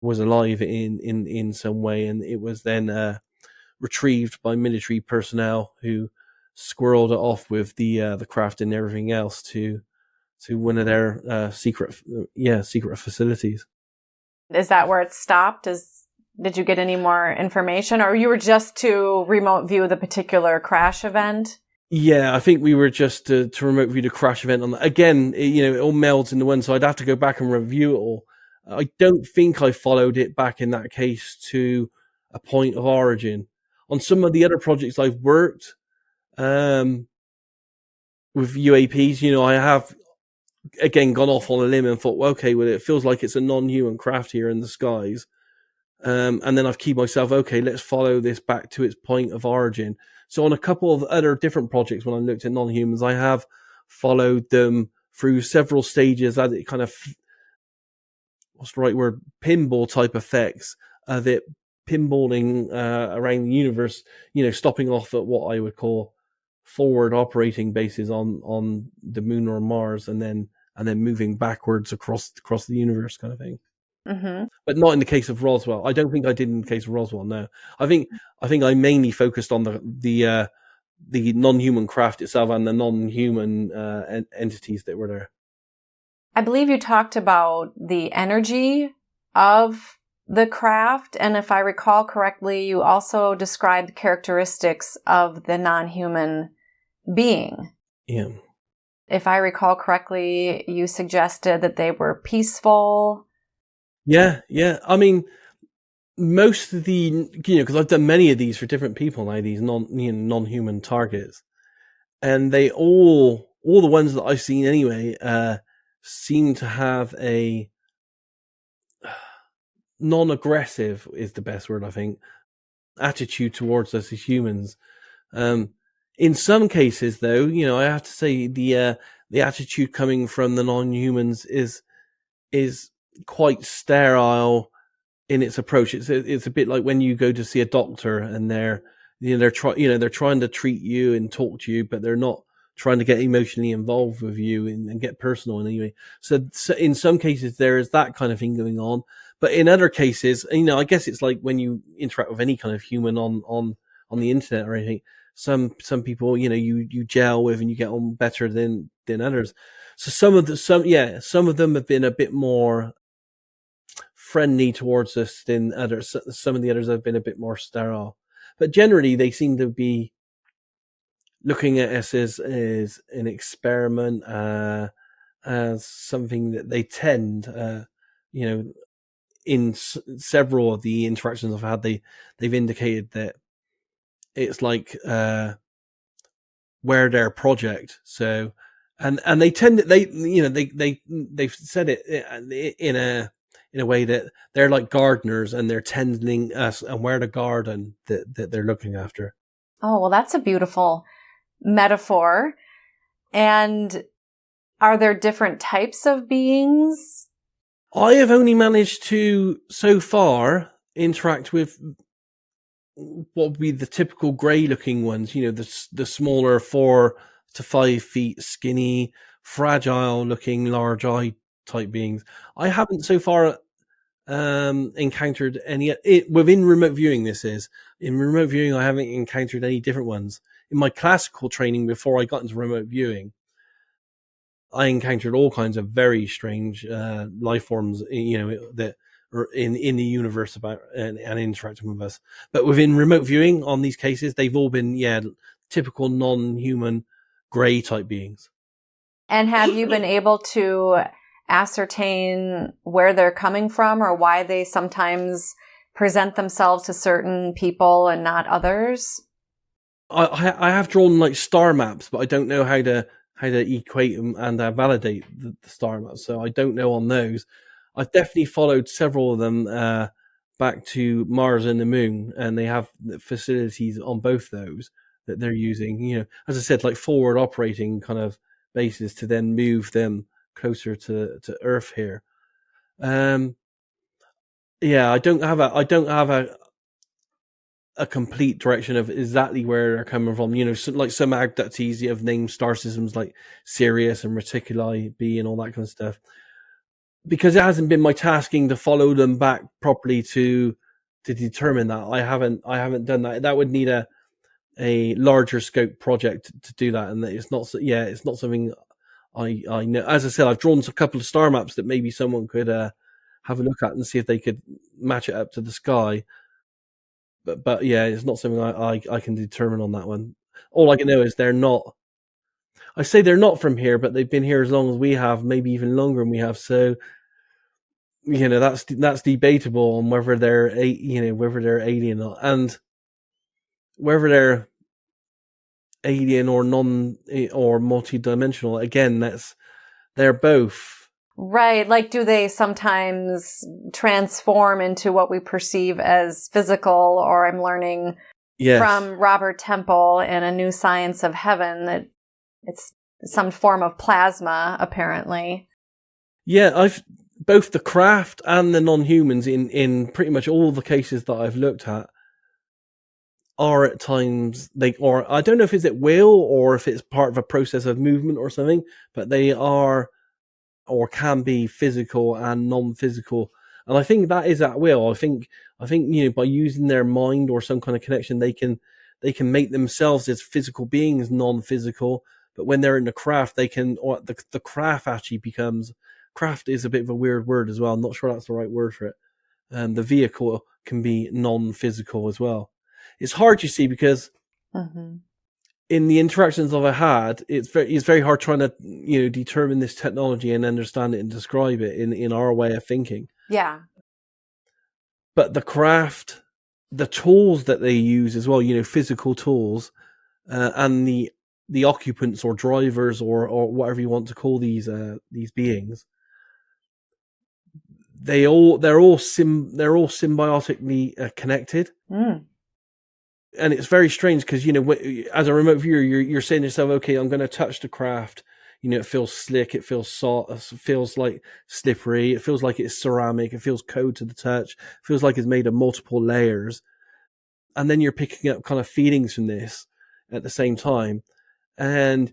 was alive in some way, and it was then retrieved by military personnel who squirreled it off with the craft and everything else to one of their secret facilities. Is that where it stopped? Did you get any more information, or you were just to remote view the particular crash event? Yeah, I think we were just to remote view the crash event. Again, it all melds into one, so I'd have to go back and review it all. I don't think I followed it back in that case to a point of origin. On some of the other projects I've worked with UAPs, I have again gone off on a limb and thought, well, okay, well, it feels like it's a non-human craft here in the skies. And then I've keyed myself, okay, let's follow this back to its point of origin. So on a couple of other different projects, when I looked at non-humans, I have followed them through several stages as it kind of, what's the right word, pinball type effects of it pinballing around the universe, stopping off at what I would call forward operating bases on the moon or Mars, and then moving backwards across the universe, kind of thing. Mm-hmm. But not in the case of Roswell. I don't think I did in the case of Roswell. No, I think I mainly focused on the non-human craft itself and the non-human entities that were there. I believe you talked about the energy of the craft, and if I recall correctly, you also described characteristics of the non-human being. Yeah. If I recall correctly, you suggested that they were peaceful. Yeah. I mean, most of the, because I've done many of these for different people now, these non-human targets, and they all the ones that I've seen anyway, seem to have a non-aggressive is the best word, I think, attitude towards us as humans. In some cases, though, I have to say the attitude coming from the non-humans is quite sterile in its approach. It's a bit like when you go to see a doctor and they're trying to treat you and talk to you, but they're not trying to get emotionally involved with you and get personal in any way. So in some cases there is that kind of thing going on, but in other cases, I guess it's like when you interact with any kind of human on the internet or anything. Some people, you gel with and you get on better than others. So some of them have been a bit more friendly towards us than others. Some of the others have been a bit more sterile, but generally they seem to be looking at us as an experiment, as something that they tend, in several of the interactions I've had, they've indicated that it's like we're their project. So, and they tend to, they've said it in a way that they're like gardeners and they're tending us and we're the garden that they're looking after. Oh, well, that's a beautiful metaphor. And are there different types of beings? I have only managed to, so far, interact with what would be the typical grey-looking ones, the smaller 4 to 5 feet, skinny, fragile-looking, large-eye type beings. I haven't so far encountered any within remote viewing. In remote viewing, I haven't encountered any different ones. In my classical training before I got into remote viewing, I encountered all kinds of very strange life forms, that are in the universe about and interacting with us. But within remote viewing, on these cases, they've all been typical non-human grey type beings. And have you been able to ascertain where they're coming from or why they sometimes present themselves to certain people and not others? I have drawn like star maps, but I don't know how to equate them and validate the star maps. So I don't know on those. I've definitely followed several of them back to Mars and the Moon, and they have facilities on both those that they're using. As I said, like forward operating kind of bases to then move them closer to Earth here. I don't have a complete direction of exactly where they're coming from. Like some abductees have named star systems like Sirius and Reticuli B and all that kind of stuff. Because it hasn't been my tasking to follow them back properly to determine that. I haven't done that. That would need a larger scope project to do that, and it's not something I know. As I said, I've drawn a couple of star maps that maybe someone could have a look at and see if they could match it up to the sky. But it's not something I can determine on that one. All I can know is they're not. I say they're not from here, but they've been here as long as we have, maybe even longer than we have. So, that's debatable on whether they're alien and whether they're alien or non or multidimensional. Again, they're both. Right. Like, do they sometimes transform into what we perceive as physical? Or I'm learning from Robert Temple in A New Science of Heaven that it's some form of plasma, apparently. Yeah, I've both the craft and the non-humans in pretty much all the cases that I've looked at are at times or I don't know if it's at will or if it's part of a process of movement or something, but they are or can be physical and non-physical. And I think that is at will. I think by using their mind or some kind of connection, they can make themselves as physical beings non-physical. But when they're in the craft, they can, or the craft actually becomes, craft is a bit of a weird word as well. I'm not sure that's the right word for it. The vehicle can be non-physical as well. It's hard, you see, because in the interactions I've had, it's very hard trying to, determine this technology and understand it and describe it in our way of thinking. Yeah. But the craft, the tools that they use as well, physical tools, and the occupants or drivers or whatever you want to call these beings, they're all symbiotically connected. And it's very strange because as a remote viewer, you're saying to yourself, okay, I'm going to touch the craft, It feels slick, it feels soft, it feels like slippery, it feels like it's ceramic, it feels cold to the touch, it feels like it's made of multiple layers. And then you're picking up kind of feelings from this at the same time. And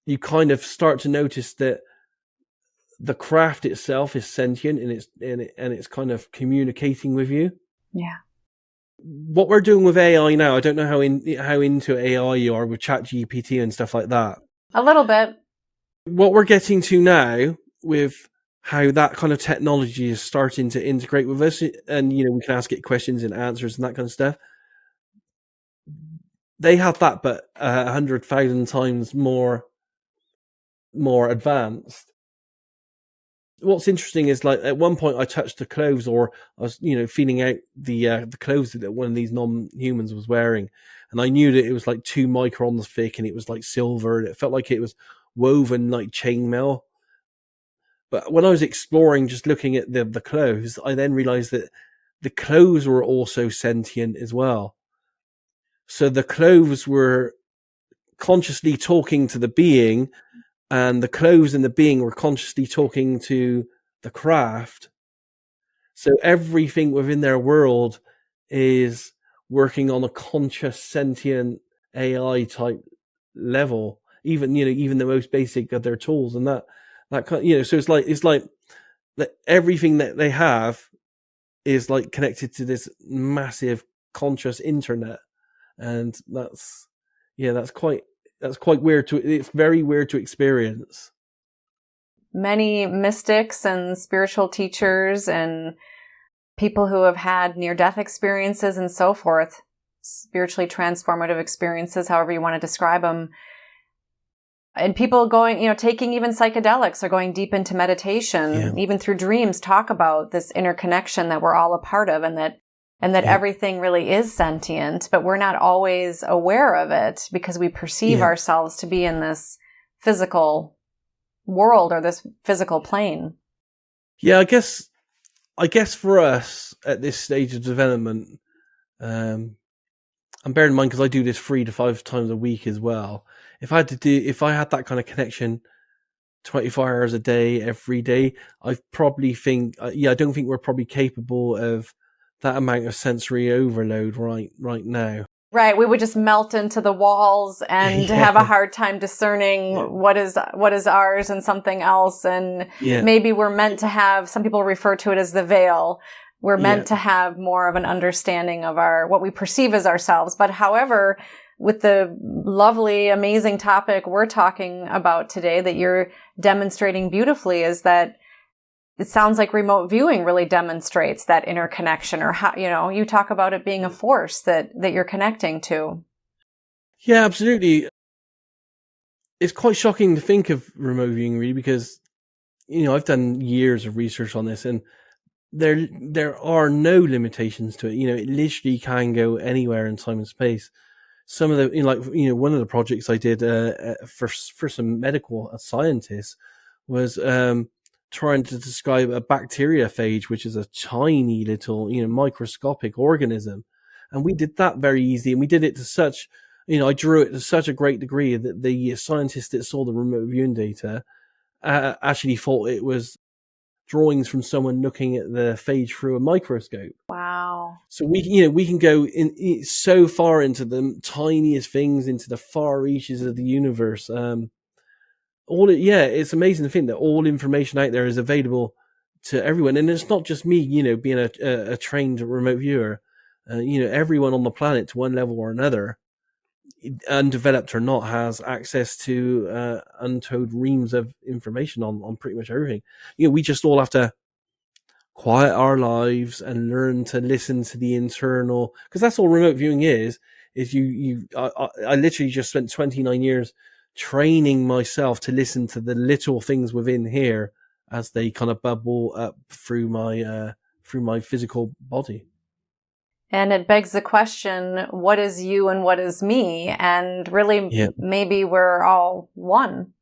you kind of start to notice that the craft itself is sentient and it's kind of communicating with you. Yeah. What we're doing with AI now, I don't know how into AI you are with ChatGPT and stuff like that. A little bit. What we're getting to now with how that kind of technology is starting to integrate with us, and we can ask it questions and answers and that kind of stuff. They have that, but 100,000 times more advanced. What's interesting is, like, at one point I touched the clothes, or I was, feeling out the clothes that one of these non-humans was wearing, and I knew that it was like 2 microns thick, and it was like silver, and it felt like it was woven like chainmail. But when I was exploring, just looking at the clothes, I then realized that the clothes were also sentient as well. So the clothes were consciously talking to the being, and the clothes and the being were consciously talking to the craft. So everything within their world is working on a conscious, sentient AI type level. Even the most basic of their tools, and that so it's like that everything that they have is like connected to this massive conscious internet, and that's quite weird it's very weird to experience. Many mystics and spiritual teachers and people who have had near-death experiences and so forth, spiritually transformative experiences, however you want to describe them, and people going, taking even psychedelics or going deep into meditation, even through dreams, talk about this interconnection that we're all a part of, and that everything really is sentient, but we're not always aware of it because we perceive ourselves to be in this physical world or this physical plane. Yeah, I guess for us at this stage of development, and bear in mind, because I do this 3 to 5 times a week as well. If I had that kind of connection 24 hours a day, every day, I probably think, I don't think we're probably capable of that amount of sensory overload right now. Right. We would just melt into the walls and have a hard time discerning what is ours and something else. And maybe we're meant to have, some people refer to it as the veil. We're meant to have more of an understanding of what we perceive as ourselves. But however, with the lovely, amazing topic we're talking about today that you're demonstrating beautifully, is that it sounds like remote viewing really demonstrates that interconnection, or how, you talk about it being a force that you're connecting to. Yeah, absolutely. It's quite shocking to think of remote viewing, really, because, I've done years of research on this, and there are no limitations to it. It literally can go anywhere in time and space. Some of the, one of the projects I did for some medical scientists was trying to describe a bacteriophage, which is a tiny little, microscopic organism. And we did that very easy. And we did it to such, I drew it to such a great degree that the scientists that saw the remote viewing data actually thought it was drawings from someone looking at the phage through a microscope. Wow. So we can go in so far into the tiniest things, into the far reaches of the universe. It's amazing to think that all information out there is available to everyone, and it's not just me. Being a trained remote viewer, everyone on the planet to one level or another, undeveloped or not, has access to untold reams of information on pretty much everything. We just all have to quiet our lives and learn to listen to the internal, because that's all remote viewing is I literally just spent 29 years training myself to listen to the little things within here as they kind of bubble up through my physical body. And it begs the question, what is you and what is me? And really, maybe we're all one.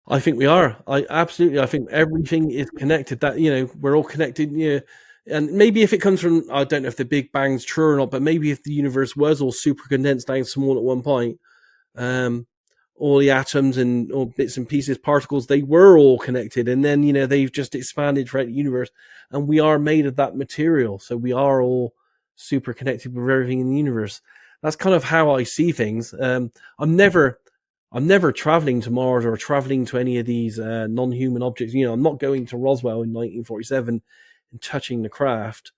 I think we are. I think everything is connected. That, we're all connected. And maybe if it comes from, I don't know if the Big Bang's true or not, but maybe if the universe was all super condensed down small at one point, all the atoms and all bits and pieces, particles, they were all connected. And then, they've just expanded throughout the universe, and we are made of that material. So we are all super connected with everything in the universe. That's kind of how I see things. I'm never traveling to Mars or traveling to any of these non-human objects. I'm not going to Roswell in 1947 and touching the craft.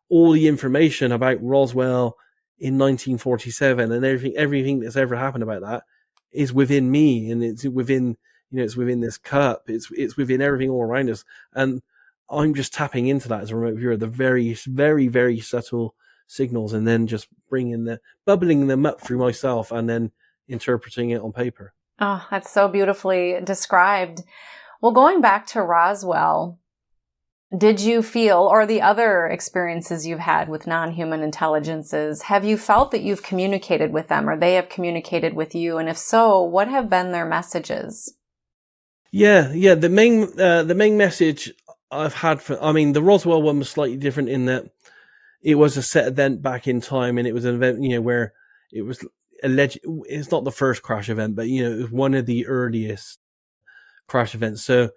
All the information about Roswell in 1947 and everything that's ever happened about that is within me, and it's within this cup. It's within everything all around us, and I'm just tapping into that as a remote viewer, the very, very, very subtle signals, and then just bubbling them up through myself, and then interpreting it on paper. Oh, that's so beautifully described. Well, going back to Roswell, did you feel, or the other experiences you've had with non-human intelligences, have you felt that you've communicated with them, or they have communicated with you? And if so, what have been their messages? Yeah. The main message I've had the Roswell one was slightly different in that it was a set event back in time, and it was an event, where it was alleged. It's not the first crash event, but it was one of the earliest crash events. So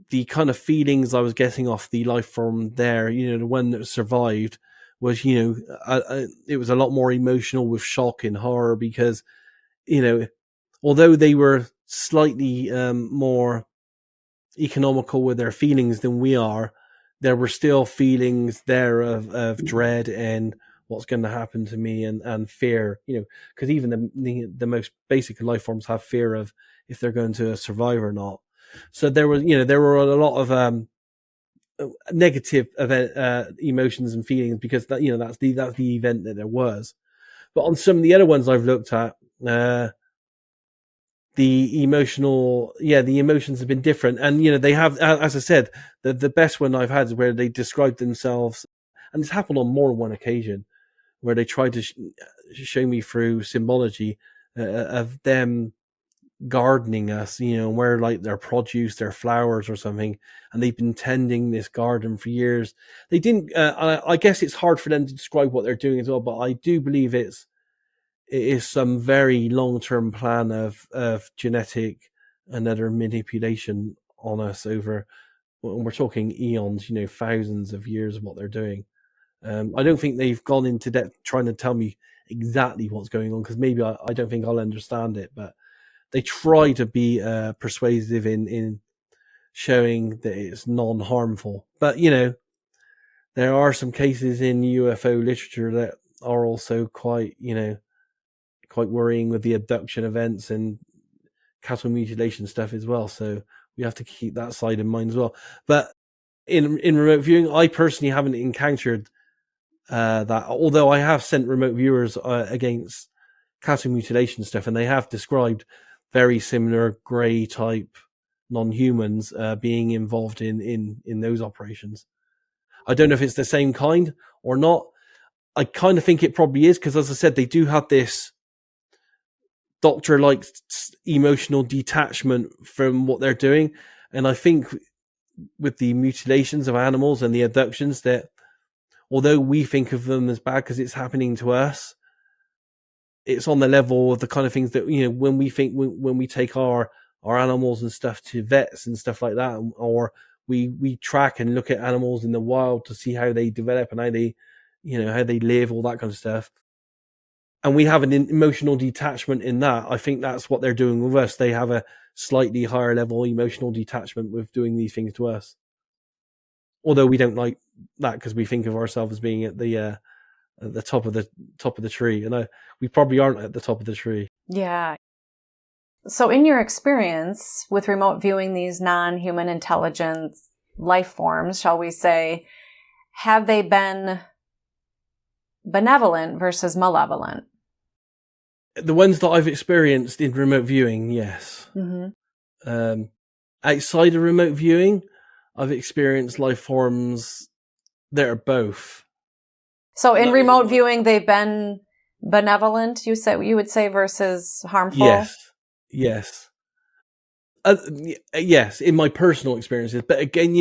the kind of feelings I was getting off the life form there, the one that survived, was, it was a lot more emotional with shock and horror, because, although they were slightly more economical with their feelings than we are, there were still feelings there of dread and what's going to happen to me, and fear, because even the most basic life forms have fear of if they're going to survive or not. So there were a lot of negative emotions and feelings, because that's the event that there was. But on some of the other ones I've looked at, the emotions have been different, and they have, as I said, the best one I've had is where they described themselves, and it's happened on more than one occasion, where they tried to show me through symbology of them gardening us, where like their produce, their flowers or something, and they've been tending this garden for years. They didn't. I guess it's hard for them to describe what they're doing as well, but I do believe it is some very long-term plan of genetic and other manipulation on us over. We're talking eons, thousands of years of what they're doing. I don't think they've gone into depth trying to tell me exactly what's going on, because maybe I don't think I'll understand it, but they try to be persuasive in showing that it's non-harmful. But, there are some cases in UFO literature that are also quite worrying, with the abduction events and cattle mutilation stuff as well. So we have to keep that side in mind as well. But in remote viewing, I personally haven't encountered that, although I have sent remote viewers against cattle mutilation stuff, and they have described very similar grey type non-humans being involved in those operations. I don't know if it's the same kind or not. I kind of think it probably is, because, as I said, they do have this doctor-like emotional detachment from what they're doing, and I think with the mutilations of animals and the abductions, that although we think of them as bad because it's happening to us, it's on the level of the kind of things that, when we take our animals and stuff to vets and stuff like that, or we track and look at animals in the wild to see how they develop and how they, how they live, all that kind of stuff. And we have an emotional detachment in that. I think that's what they're doing with us. They have a slightly higher level emotional detachment with doing these things to us. Although we don't like that, because we think of ourselves as being at the top of the tree, and we probably aren't at the top of the tree. Yeah. So in your experience with remote viewing these non-human intelligence life forms, shall we say, have they been benevolent versus malevolent? The ones that I've experienced in remote viewing, yes. Mm-hmm. Outside of remote viewing, I've experienced life forms that are both. So in remote viewing, they've been benevolent, you would say, versus harmful? Yes. Yes, in my personal experiences. But again,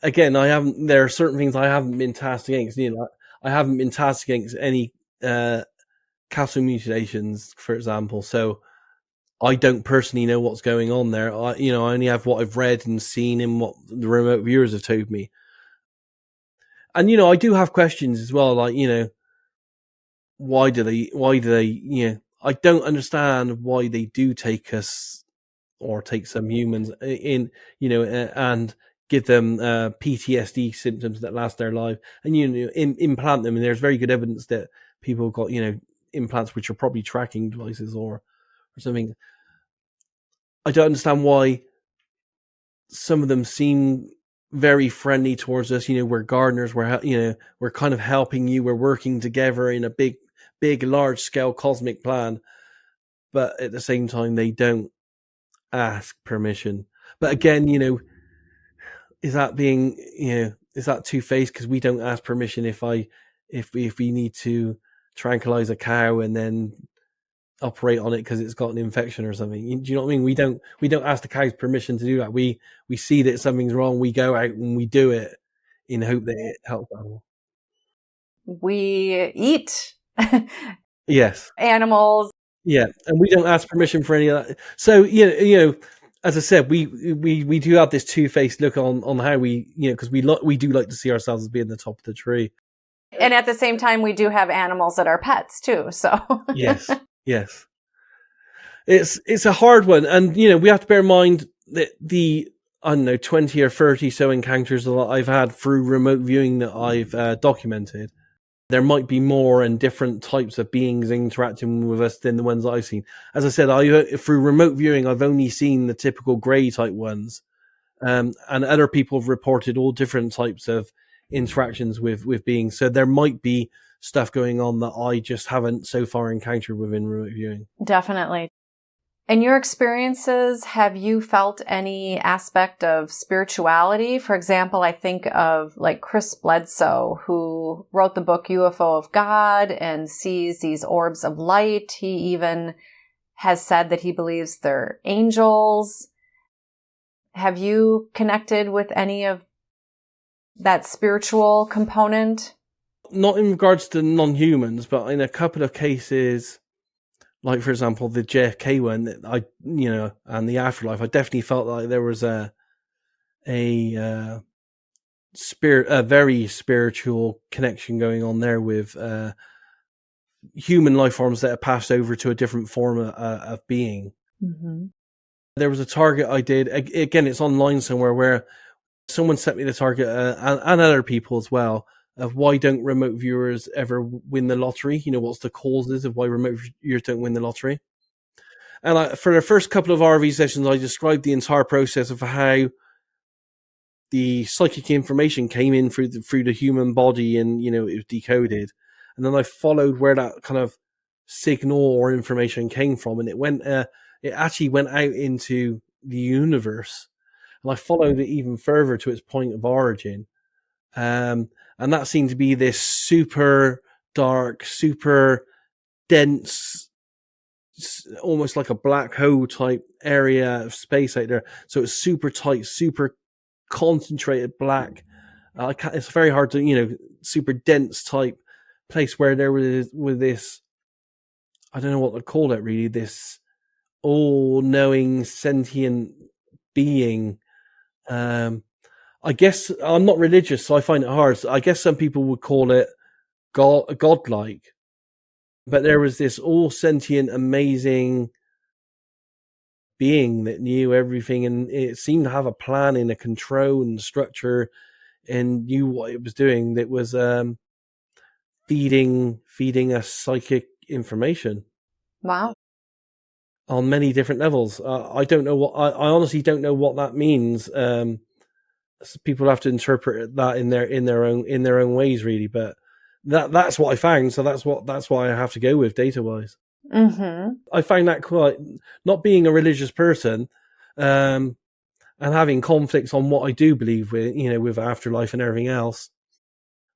there are certain things I haven't been tasked against. I haven't been tasked against any cattle mutilations, for example. So I don't personally know what's going on there. I only have what I've read and seen and what the remote viewers have told me. And, I do have questions as well, like, why do they, I don't understand why they do take us or take some humans in, and give them PTSD symptoms that last their life, and implant them. And there's very good evidence that people got implants which are probably tracking devices or something. I don't understand why some of them seem very friendly towards us. We're gardeners. We're kind of helping you. We're working together in a big, large scale cosmic plan. But at the same time, they don't ask permission. But again, is that being, is that two-faced? Because we don't ask permission if we need to tranquilize a cow and then operate on it because it's got an infection or something. Do you know what I mean? We don't ask the cow's permission to do that. We see that something's wrong. We go out and we do it in hope that it helps animal. We eat Yes. animals. Yeah, and we don't ask permission for any of that. So as I said, we do have this two-faced look on how we, because we do like to see ourselves as being the top of the tree. And at the same time, we do have animals that are pets too. So Yes. It's a hard one, and we have to bear in mind that the 20 or 30 so encounters that I've had through remote viewing that I've documented, there might be more and different types of beings interacting with us than the ones that I've seen. As I said, through remote viewing, I've only seen the typical grey type ones, and other people have reported all different types of interactions with beings. So there might be stuff going on that I just haven't so far encountered within remote viewing. Definitely. In your experiences, have you felt any aspect of spirituality? For example, I think of like Chris Bledsoe, who wrote the book UFO of God and sees these orbs of light. He even has said that he believes they're angels. Have you connected with any of that spiritual component? Not in regards to non-humans, but in a couple of cases, like for example, the JFK one that and the Afterlife, I definitely felt like there was a very spiritual connection going on there with human life forms that have passed over to a different form of being. Mm-hmm. There was a target I did, again, it's online somewhere, where someone sent me the target and other people as well, of why don't remote viewers ever win the lottery? What's the causes of why remote viewers don't win the lottery? And for the first couple of RV sessions, I described the entire process of how the psychic information came in through the human body, and it was decoded. And then I followed where that kind of signal or information came from, and it actually went out into the universe. And I followed it even further to its point of origin. And that seemed to be this super dark, super dense, almost like a black hole type area of space out there. So it's super tight, super concentrated black. It's very hard to, super dense type place where there was this, I don't know what to call it really, this all-knowing sentient being. I guess I'm not religious, so I find it hard. So I guess some people would call it godlike. But there was this all sentient, amazing being that knew everything, and it seemed to have a plan and a control and structure, and knew what it was doing. That was feeding us psychic information. Wow. On many different levels. I don't know I honestly don't know what that means. So people have to interpret that in their own ways, really. But that's what I found. So that's why I have to go with data wise. Mm-hmm. I find that quite, not being a religious person, and having conflicts on what I do believe with, with afterlife and everything else.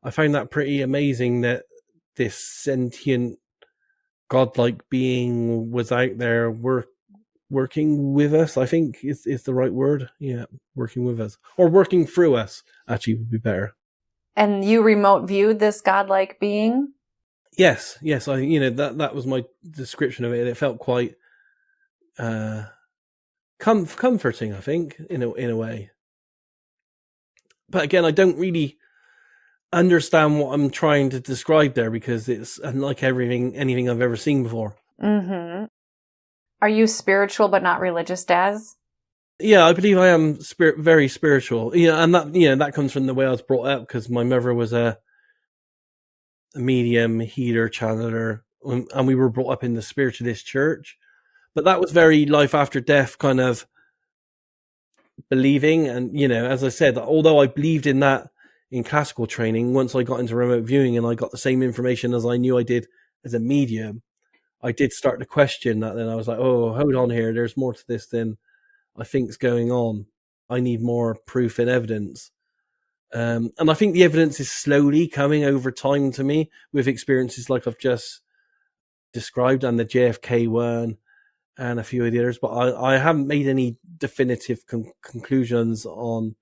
I find that pretty amazing that this sentient, godlike being was out there working with us. I think is the right word. Yeah, working with us, or working through us, actually would be better. And you remote viewed this godlike being? Yes. I that was my description of it. It felt quite comforting, I think, in a way. But again, I don't really understand what I'm trying to describe there, because it's unlike anything I've ever seen before. Mm-hmm. Are you spiritual but not religious, Daz? Yeah, I believe I am very spiritual. And that comes from the way I was brought up, because my mother was a medium, healer, channeler, and we were brought up in the spiritualist church. But that was very life after death kind of believing. And, as I said, although I believed in that in classical training, once I got into remote viewing and I got the same information as I knew I did as a medium, I did start to question that. Then I was like, oh, hold on here. There's more to this than I think's going on. I need more proof and evidence. And I think the evidence is slowly coming over time to me with experiences like I've just described, and the JFK one and a few of the others. But I haven't made any definitive conclusions on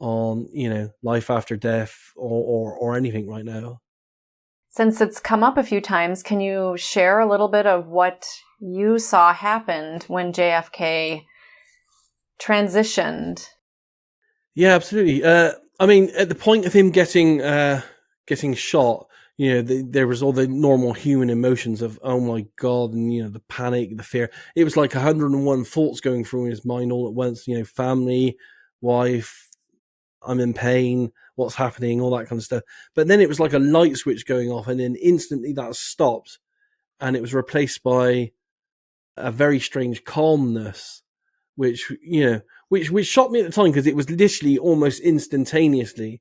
life after death or anything right now. Since it's come up a few times, can you share a little bit of what you saw happened when JFK transitioned? Yeah, absolutely. I mean, at the point of him getting shot, there was all the normal human emotions of, oh my God, and, the panic, the fear. It was like 101 thoughts going through his mind all at once, family, wife, I'm in pain, what's happening, all that kind of stuff. But then it was like a light switch going off, and then instantly that stopped, and it was replaced by a very strange calmness, which shocked me at the time, because it was literally almost instantaneously.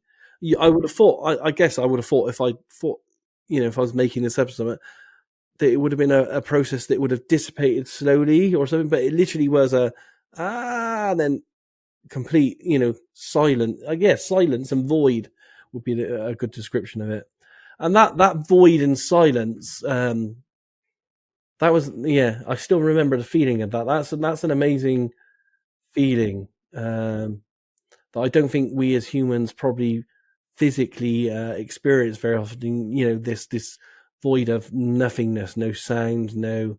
I would have thought, I guess I would have thought, if I was making this episode, that it would have been a process that would have dissipated slowly or something, but it literally was then complete, silent. I guess silence and void would be a good description of it. And that void and silence, that was, I still remember the feeling of that. That's an amazing feeling that I don't think we as humans probably physically experience very often. This void of nothingness, no sound, no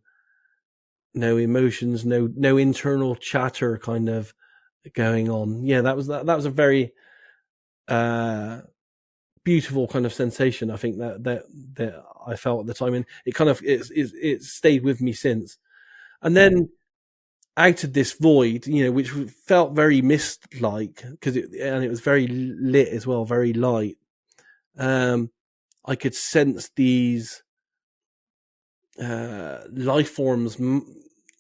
emotions, no internal chatter kind of going on. Yeah, that was a very beautiful kind of sensation, I think, that I felt at the time, and it kind of it stayed with me since. And then out of this void, which felt very mist-like, because it was very lit as well, very light. I could sense these life forms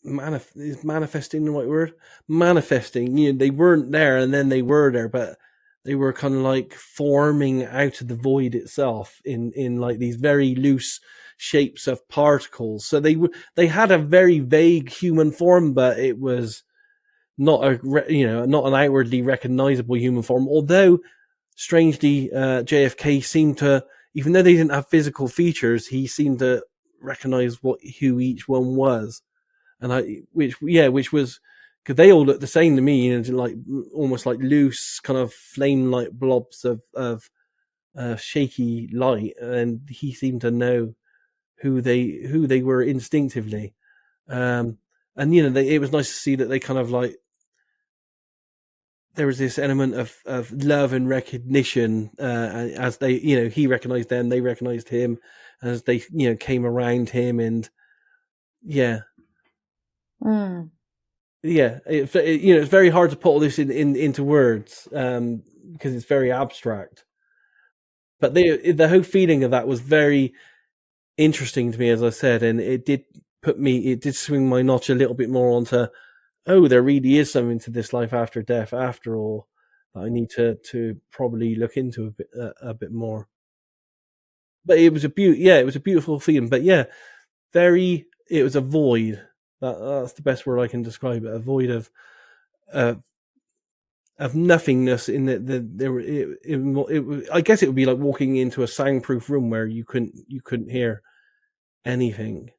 manifesting, the right word? Manifesting. They weren't there, and then they were there, but they were kind of like forming out of the void itself in like these very loose shapes of particles. So they had a very vague human form, but it was not not an outwardly recognizable human form. Although strangely, JFK seemed to, even though they didn't have physical features, he seemed to recognize who each one was, and which was, because they all looked the same to me, like almost like loose kind of flame-like blobs of shaky light, and he seemed to know who they were instinctively. And it was nice to see that they kind of like, there was this element of love and recognition as they, he recognized them, they recognized him, as they, came around him, and yeah. Yeah, it's very hard to put all this into words, because it's very abstract. But the whole feeling of that was very interesting to me, as I said, and it did swing my notch a little bit more onto, oh, there really is something to this life after death, after all, that I need to probably look into a bit more. But it was a beautiful feeling. But yeah, it was a void. That's the best word I can describe it. A void of nothingness. In I guess it would be like walking into a soundproof room where you couldn't hear anything,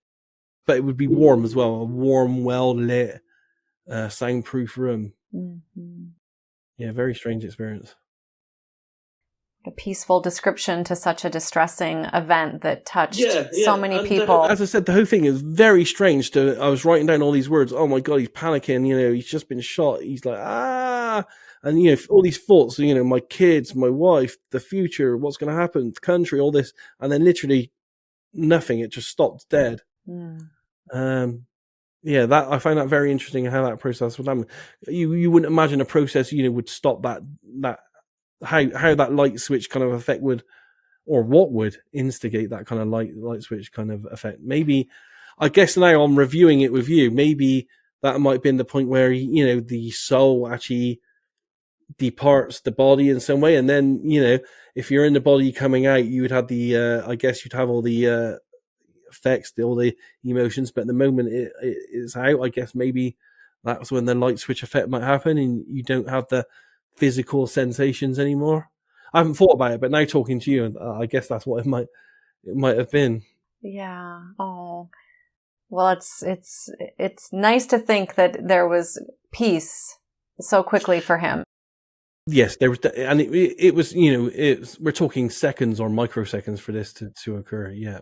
but it would be warm as well. A warm, well lit, soundproof room. Mm-hmm. Yeah, very strange experience. A peaceful description to such a distressing event that touched so many people. As I said, the whole thing is very strange. I was writing down all these words. Oh my God, he's panicking. He's just been shot. He's like, ah. And, all these thoughts, my kids, my wife, the future, what's going to happen, the country, all this. And then literally nothing. It just stopped dead. That I find that very interesting how that process would happen. You wouldn't imagine a process, would stop that how that light switch kind of effect would, or what would instigate that kind of light switch kind of effect. Maybe, I guess now I'm reviewing it with you, maybe that might have been the point where, the soul actually departs the body in some way. And then, if you're in the body coming out, you would have the, I guess you'd have all the effects, all the emotions. But the moment it is out, I guess maybe that's when the light switch effect might happen and you don't have the physical sensations anymore. I haven't thought about it, but now talking to you, I guess that's what it might have been. Yeah. Oh, well, it's nice to think that there was peace so quickly for him. Yes, there was, and it was, we're talking seconds or microseconds for this to occur. Yeah.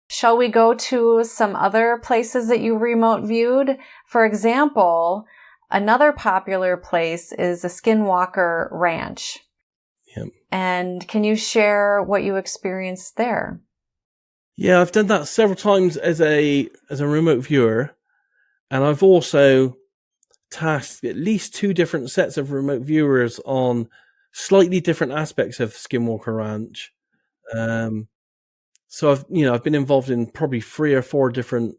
Shall we go to some other places that you remote viewed? For example, another popular place is the Skinwalker Ranch. Yep. And can you share what you experienced there? Yeah, I've done that several times as a remote viewer, and I've also tasked at least 2 different sets of remote viewers on slightly different aspects of Skinwalker Ranch. So I've been involved in probably 3 or 4 different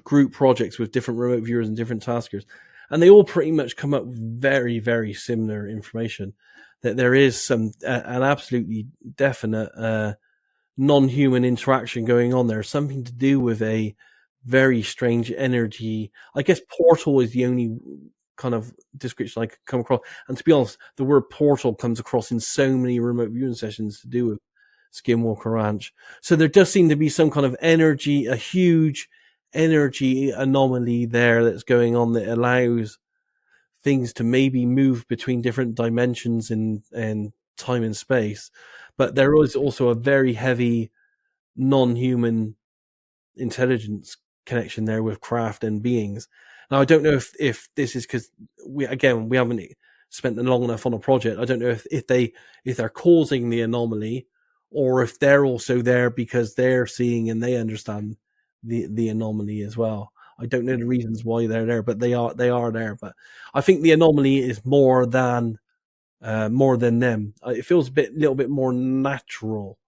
group projects with different remote viewers and different taskers. And they all pretty much come up with very, very similar information, that there is an absolutely definite non-human interaction going on there. Something to do with a very strange energy. I guess portal is the only kind of description I could come across. And to be honest, the word portal comes across in so many remote viewing sessions to do with Skinwalker Ranch. So there does seem to be some kind of energy, a huge energy anomaly there that's going on that allows things to maybe move between different dimensions in time and space. But there is also a very heavy non-human intelligence connection there with craft and beings. Now, I don't know if this is because we haven't spent long enough on a project. I don't know if they're causing the anomaly, or if they're also there because they're seeing and they understand the anomaly as well. I don't know the reasons why they're there, but they are there. But I think the anomaly is more than them. It feels a little bit more natural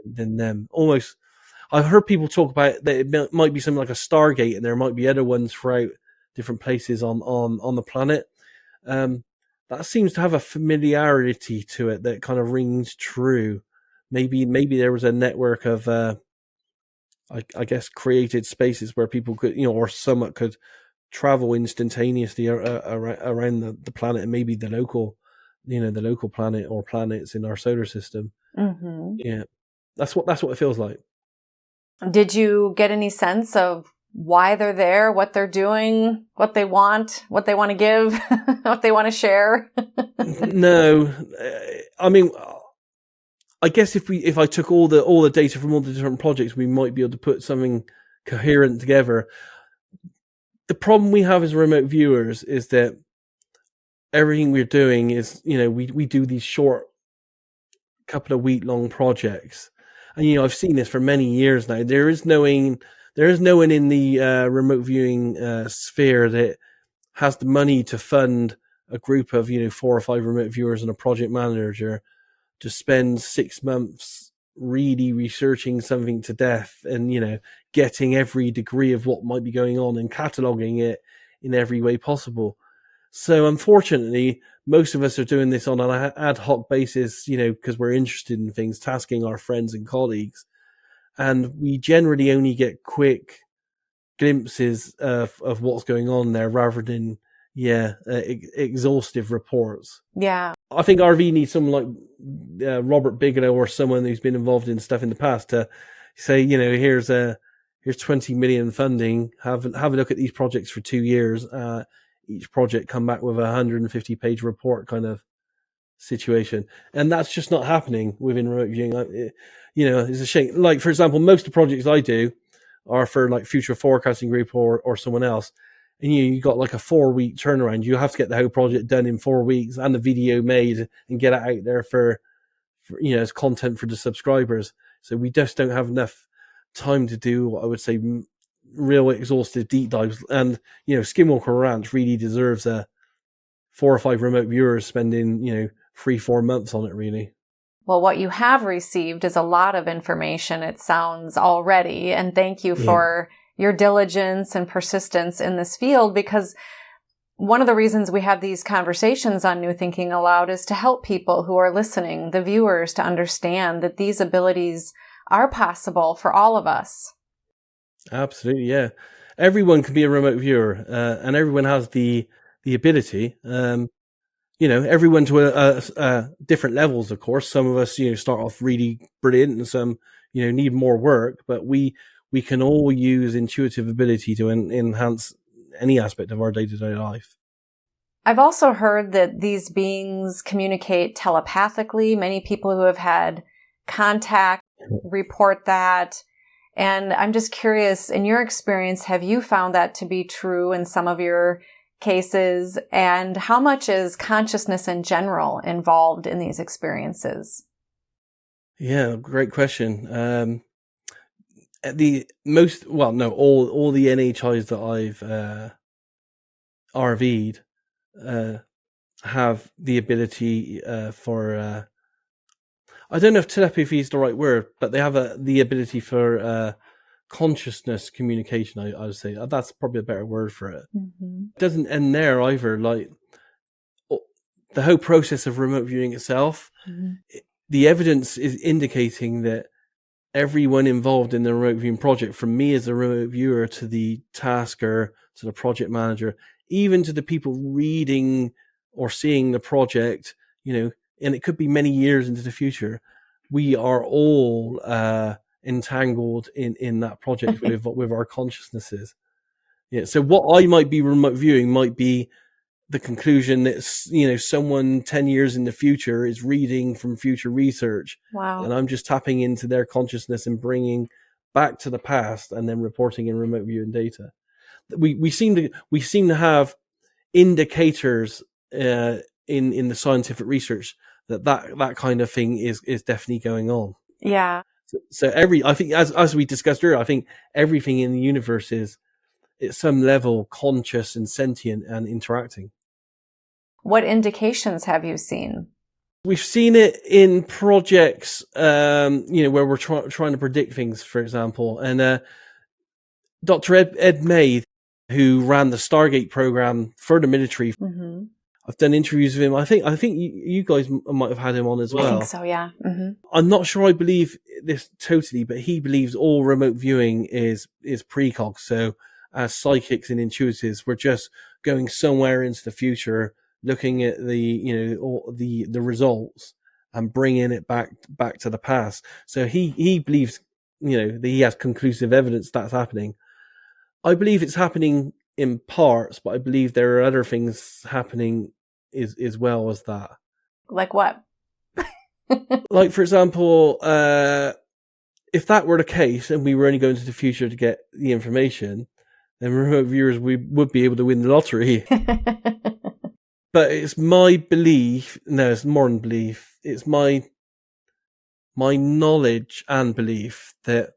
than them. Almost, I've heard people talk about that it might be something like a Stargate, and there might be other ones throughout different places on the planet. That seems to have a familiarity to it that kind of rings true. Maybe there was a network of, I guess, created spaces where people could, or somewhat could travel instantaneously around the planet, and maybe the local planet or planets in our solar system. Mm-hmm. Yeah, that's what it feels like. Did you get any sense of why they're there, what they're doing, what they want to give, what they want to share? No, I mean, I guess if I took all the data from all the different projects, we might be able to put something coherent together. The problem we have as remote viewers is that everything we're doing is, we do these short couple of week-long projects. And, I've seen this for many years now. There is no one in the remote viewing sphere that has the money to fund a group of, 4 or 5 remote viewers and a project manager to spend 6 months really researching something to death and, getting every degree of what might be going on and cataloging it in every way possible. So unfortunately, most of us are doing this on an ad hoc basis, because we're interested in things, tasking our friends and colleagues. And we generally only get quick glimpses of what's going on there rather than, exhaustive reports. Yeah. I think RV needs someone like Robert Bigelow or someone who's been involved in stuff in the past to say, here's 20 million funding. Have a look at these projects for 2 years. Each project come back with a 150-page report kind of situation, and that's just not happening within remote viewing. It's a shame. Like, for example, most of the projects I do are for like Future Forecasting Group or someone else, and you got like a 4-week turnaround. You have to get the whole project done in 4 weeks and the video made and get it out there for as content for the subscribers. So we just don't have enough time to do what I would say real exhaustive deep dives. And Skinwalker Ranch really deserves 4 or 5 remote viewers spending 3-4 months on it, really. Well, what you have received is a lot of information, it sounds, already. And thank you for your diligence and persistence in this field, because one of the reasons we have these conversations on New Thinking Aloud is to help people who are listening, the viewers, to understand that these abilities are possible for all of us. Absolutely, yeah. Everyone can be a remote viewer, and everyone has the ability. Everyone to different levels, of course. Some of us, start off really brilliant, and some, need more work. But we can all use intuitive ability to enhance any aspect of our day-to-day life. I've also heard that these beings communicate telepathically. Many people who have had contact report that. And I'm just curious, in your experience, have you found that to be true in some of your cases? And how much is consciousness in general involved in these experiences? Yeah, great question. All the NHIs that I've RV'd have the ability for I don't know if telepathy is the right word, but they have the ability for consciousness communication. I would say that's probably a better word for it. Mm-hmm. It doesn't end there either. Like the whole process of remote viewing itself, the evidence is indicating that everyone involved in the remote viewing project, from me as a remote viewer to the tasker, to the project manager, even to the people reading or seeing the project, and it could be many years into the future, we are all entangled in that project with our consciousnesses. Yeah. So what I might be remote viewing might be the conclusion that, someone 10 years in the future is reading from future research. Wow. And I'm just tapping into their consciousness and bringing back to the past and then reporting in remote viewing data. We seem to have indicators in the scientific research that kind of thing is definitely going on. Yeah. So I think as we discussed earlier, I think everything in the universe is at some level conscious and sentient and interacting. What indications have you seen? We've seen it in projects, where we're trying to predict things, for example. And Dr. Ed May, who ran the Stargate program for the military, I've done interviews with him. I think you guys might have had him on as well. I think so, yeah. Mm-hmm. I'm not sure I believe this totally, but he believes all remote viewing is precog. So as psychics and intuitives, we're just going somewhere into the future, looking at the results and bringing it back to the past. So he believes, that he has conclusive evidence that's happening. I believe it's happening in parts, but I believe there are other things happening as well as that. Like what? Like, for example, if that were the case and we were only going to the future to get the information, then remote viewers would be able to win the lottery. But it's my belief, no, it's more than belief, it's my knowledge and belief that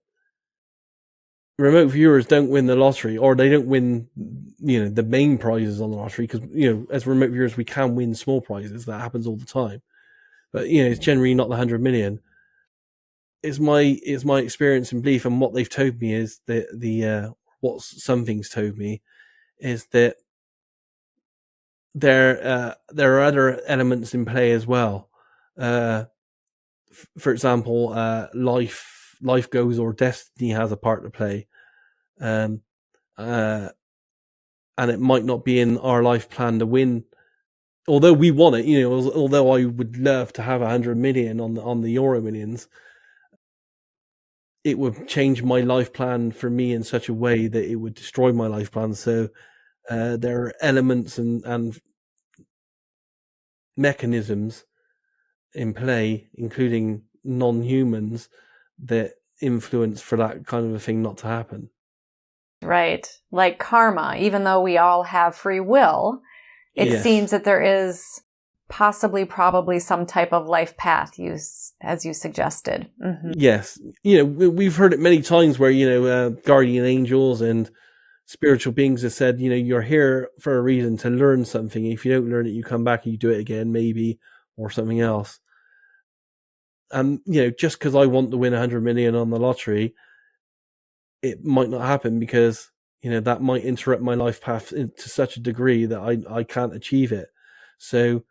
remote viewers don't win the lottery, or they don't win, the main prizes on the lottery, because, as remote viewers, we can win small prizes. That happens all the time. But, it's generally not the 100 million. It's my experience and belief, and what they've told me is that what some things told me is that there are other elements in play as well. For example, life goes, or destiny has a part to play. And it might not be in our life plan to win, although we want it, although I would love to have 100 million on the Euro Millions, it would change my life plan for me in such a way that it would destroy my life plan. So there are elements and mechanisms in play, including non-humans, that influence for that kind of a thing not to happen. Right. Like karma, even though we all have free will, it seems that there is probably some type of life path, as you suggested. Mm-hmm. Yes. We've heard it many times where, guardian angels and spiritual beings have said, you're here for a reason, to learn something. If you don't learn it, you come back and you do it again, maybe, or something else. Just because I want to win 100 million on the lottery, it might not happen because, that might interrupt my life path to such a degree that I can't achieve it. So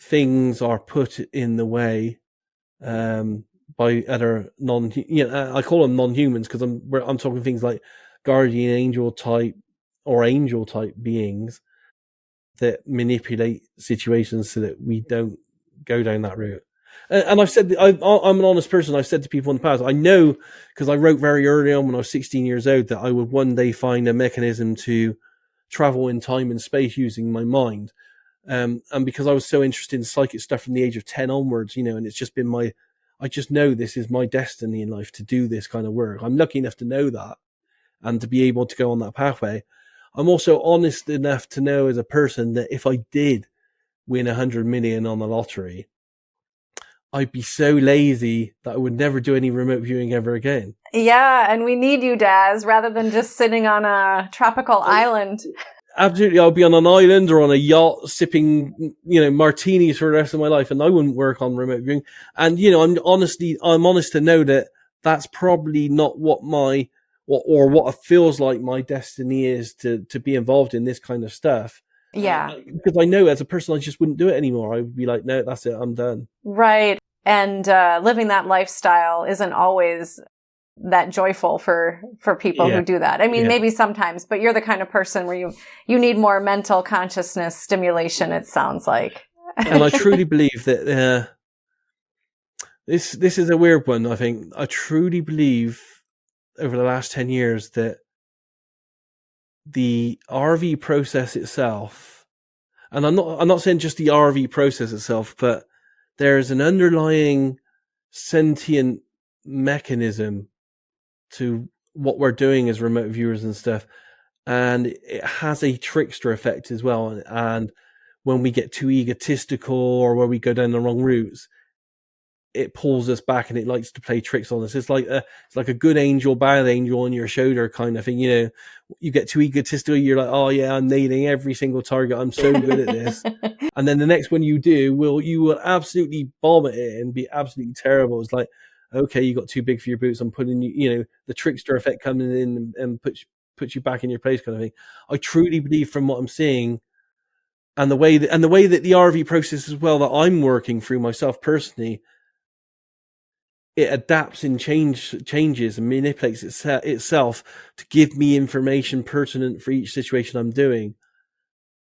things are put in the way by other I call them non-humans because I'm talking things like guardian angel type or angel type beings that manipulate situations so that we don't go down that route. And I've said, I'm an honest person. I've said to people in the past, I know, because I wrote very early on when I was 16 years old, that I would one day find a mechanism to travel in time and space using my mind. And because I was so interested in psychic stuff from the age of 10 onwards, and it's just been I just know this is my destiny in life to do this kind of work. I'm lucky enough to know that and to be able to go on that pathway. I'm also honest enough to know as a person that if I did win 100 million on the lottery, I'd be so lazy that I would never do any remote viewing ever again. Yeah, and we need you, Daz, rather than just sitting on a tropical island. Absolutely, I'll be on an island or on a yacht sipping, martinis for the rest of my life, and I wouldn't work on remote viewing. And I'm honest to know that that's probably not what what it feels like my destiny is to be involved in this kind of stuff. Yeah. Because I know as a person, I just wouldn't do it anymore. I would be like, no, that's it. I'm done. Right. And living that lifestyle isn't always that joyful for people who do that. I mean, maybe sometimes, but you're the kind of person where you need more mental consciousness stimulation, it sounds like. And I truly believe that this is a weird one, I think. I truly believe over the last 10 years that the RV process itself, and I'm not saying just the RV process itself, but there's an underlying sentient mechanism to what we're doing as remote viewers and stuff, and it has a trickster effect as well. And when we get too egotistical or where we go down the wrong routes, it pulls us back and it likes to play tricks on us. It's like a good angel, bad angel on your shoulder kind of thing. You get too egotistical. You're like, oh yeah, I'm nailing every single target. I'm so good at this. And then the next one you do, you will absolutely bomb at it and be absolutely terrible. It's like, okay, you got too big for your boots. I'm putting you, the trickster effect coming in and puts you back in your place kind of thing. I truly believe from what I'm seeing and the way that the RV process as well that I'm working through myself personally, it adapts and changes and manipulates itself to give me information pertinent for each situation I'm doing.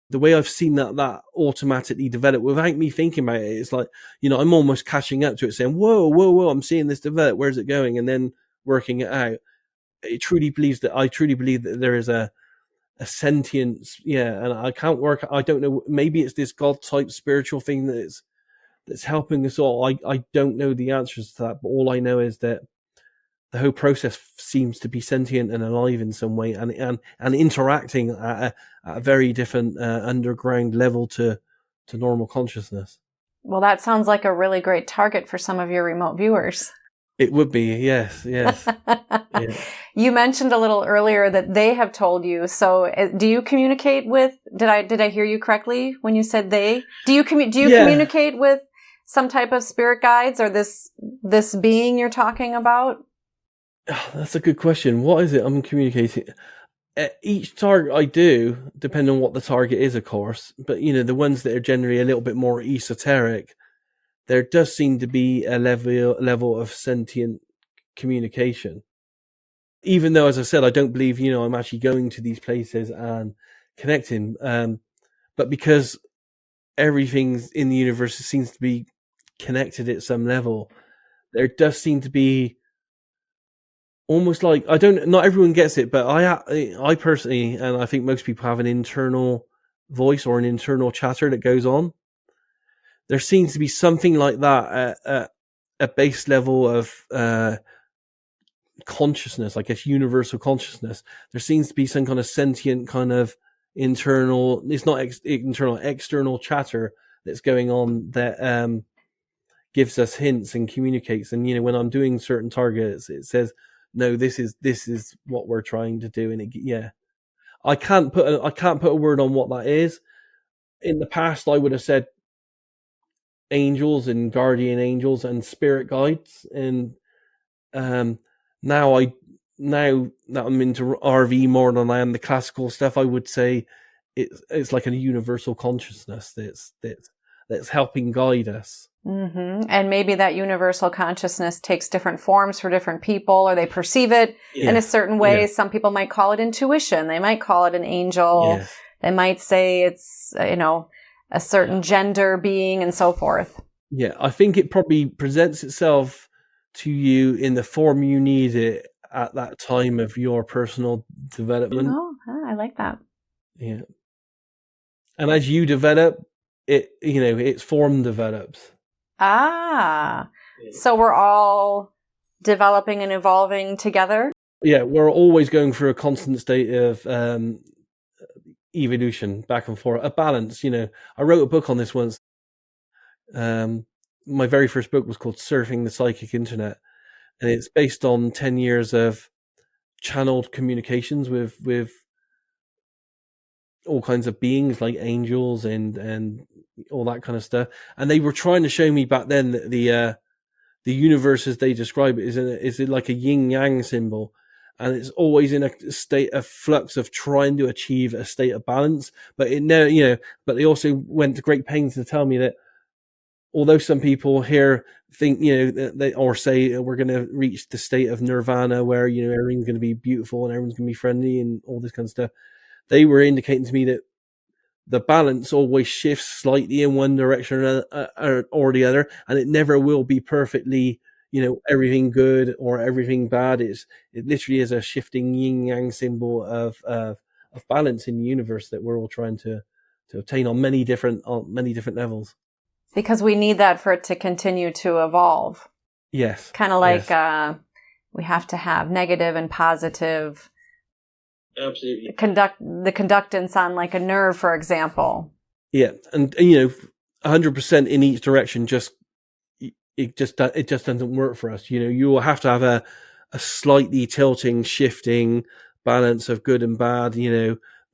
The way I've seen that automatically develop without me thinking about it, it's like, I'm almost catching up to it, saying, whoa, I'm seeing this develop. Where's it going? And then working it out. I truly believe that there is a sentience. Yeah. And I don't know. Maybe it's this God type spiritual thing that's helping us all. I don't know the answers to that, but all I know is that the whole process seems to be sentient and alive in some way and interacting at a very different underground level to normal consciousness. Well, that sounds like a really great target for some of your remote viewers. It would be, yes. Yeah. You mentioned a little earlier that they have told you. So do you communicate with, did I hear you correctly when you said they? Do you communicate with some type of spirit guides or this being you're talking about? Oh, that's a good question. What is it I'm communicating? Each target I do, depending on what the target is, of course, but the ones that are generally a little bit more esoteric, there does seem to be a level of sentient communication. Even though, as I said, I don't believe, I'm actually going to these places and connecting. But because everything in the universe seems to be connected at some level, there does seem to be almost like, not everyone gets it, but I personally, and I think most people have an internal voice or an internal chatter that goes on. there seems to be something like that at a base level of consciousness, I guess universal consciousness. There seems to be some kind of sentient kind of internal, it's not internal, external chatter that's going on that gives us hints and communicates. And, you know, when I'm doing certain targets, it says, no, this is what we're trying to do. And I can't put a word on what that is. In the past, I would have said angels and guardian angels and spirit guides. And now that I'm into RV more than I am the classical stuff, I would say it's like a universal consciousness that's helping guide us. Mm-hmm. And maybe that universal consciousness takes different forms for different people, or they perceive it in a certain way. Yeah. Some people might call it intuition. They might call it an angel. Yes. They might say it's, a certain gender being and so forth. Yeah, I think it probably presents itself to you in the form you need it at that time of your personal development. Oh, I like that. Yeah. And as you develop, its form develops. So we're all developing and evolving together? Yeah, we're always going through a constant state of evolution, back and forth, a balance. I wrote a book on this once. My very first book was called Surfing the Psychic Internet, and it's based on 10 years of channeled communications with all kinds of beings like angels and all that kind of stuff. And they were trying to show me back then that the universe as they describe it is like a yin yang symbol, and it's always in a state of flux of trying to achieve a state of balance. But but they also went to great pains to tell me that although some people here think, they or say we're going to reach the state of nirvana where, everything's going to be beautiful and everyone's going to be friendly and all this kind of stuff, they were indicating to me that the balance always shifts slightly in one direction or the other, and it never will be perfectly, everything good or everything bad. It literally is a shifting yin yang symbol of balance in the universe that we're all trying to obtain on many different levels. Because we need that for it to continue to evolve. Yes. Kind of like we have to have negative and positive. Absolutely. The conductance on like a nerve, for example. Yeah, and 100% in each direction. It just doesn't work for us. You will have to have a slightly tilting, shifting balance of good and bad.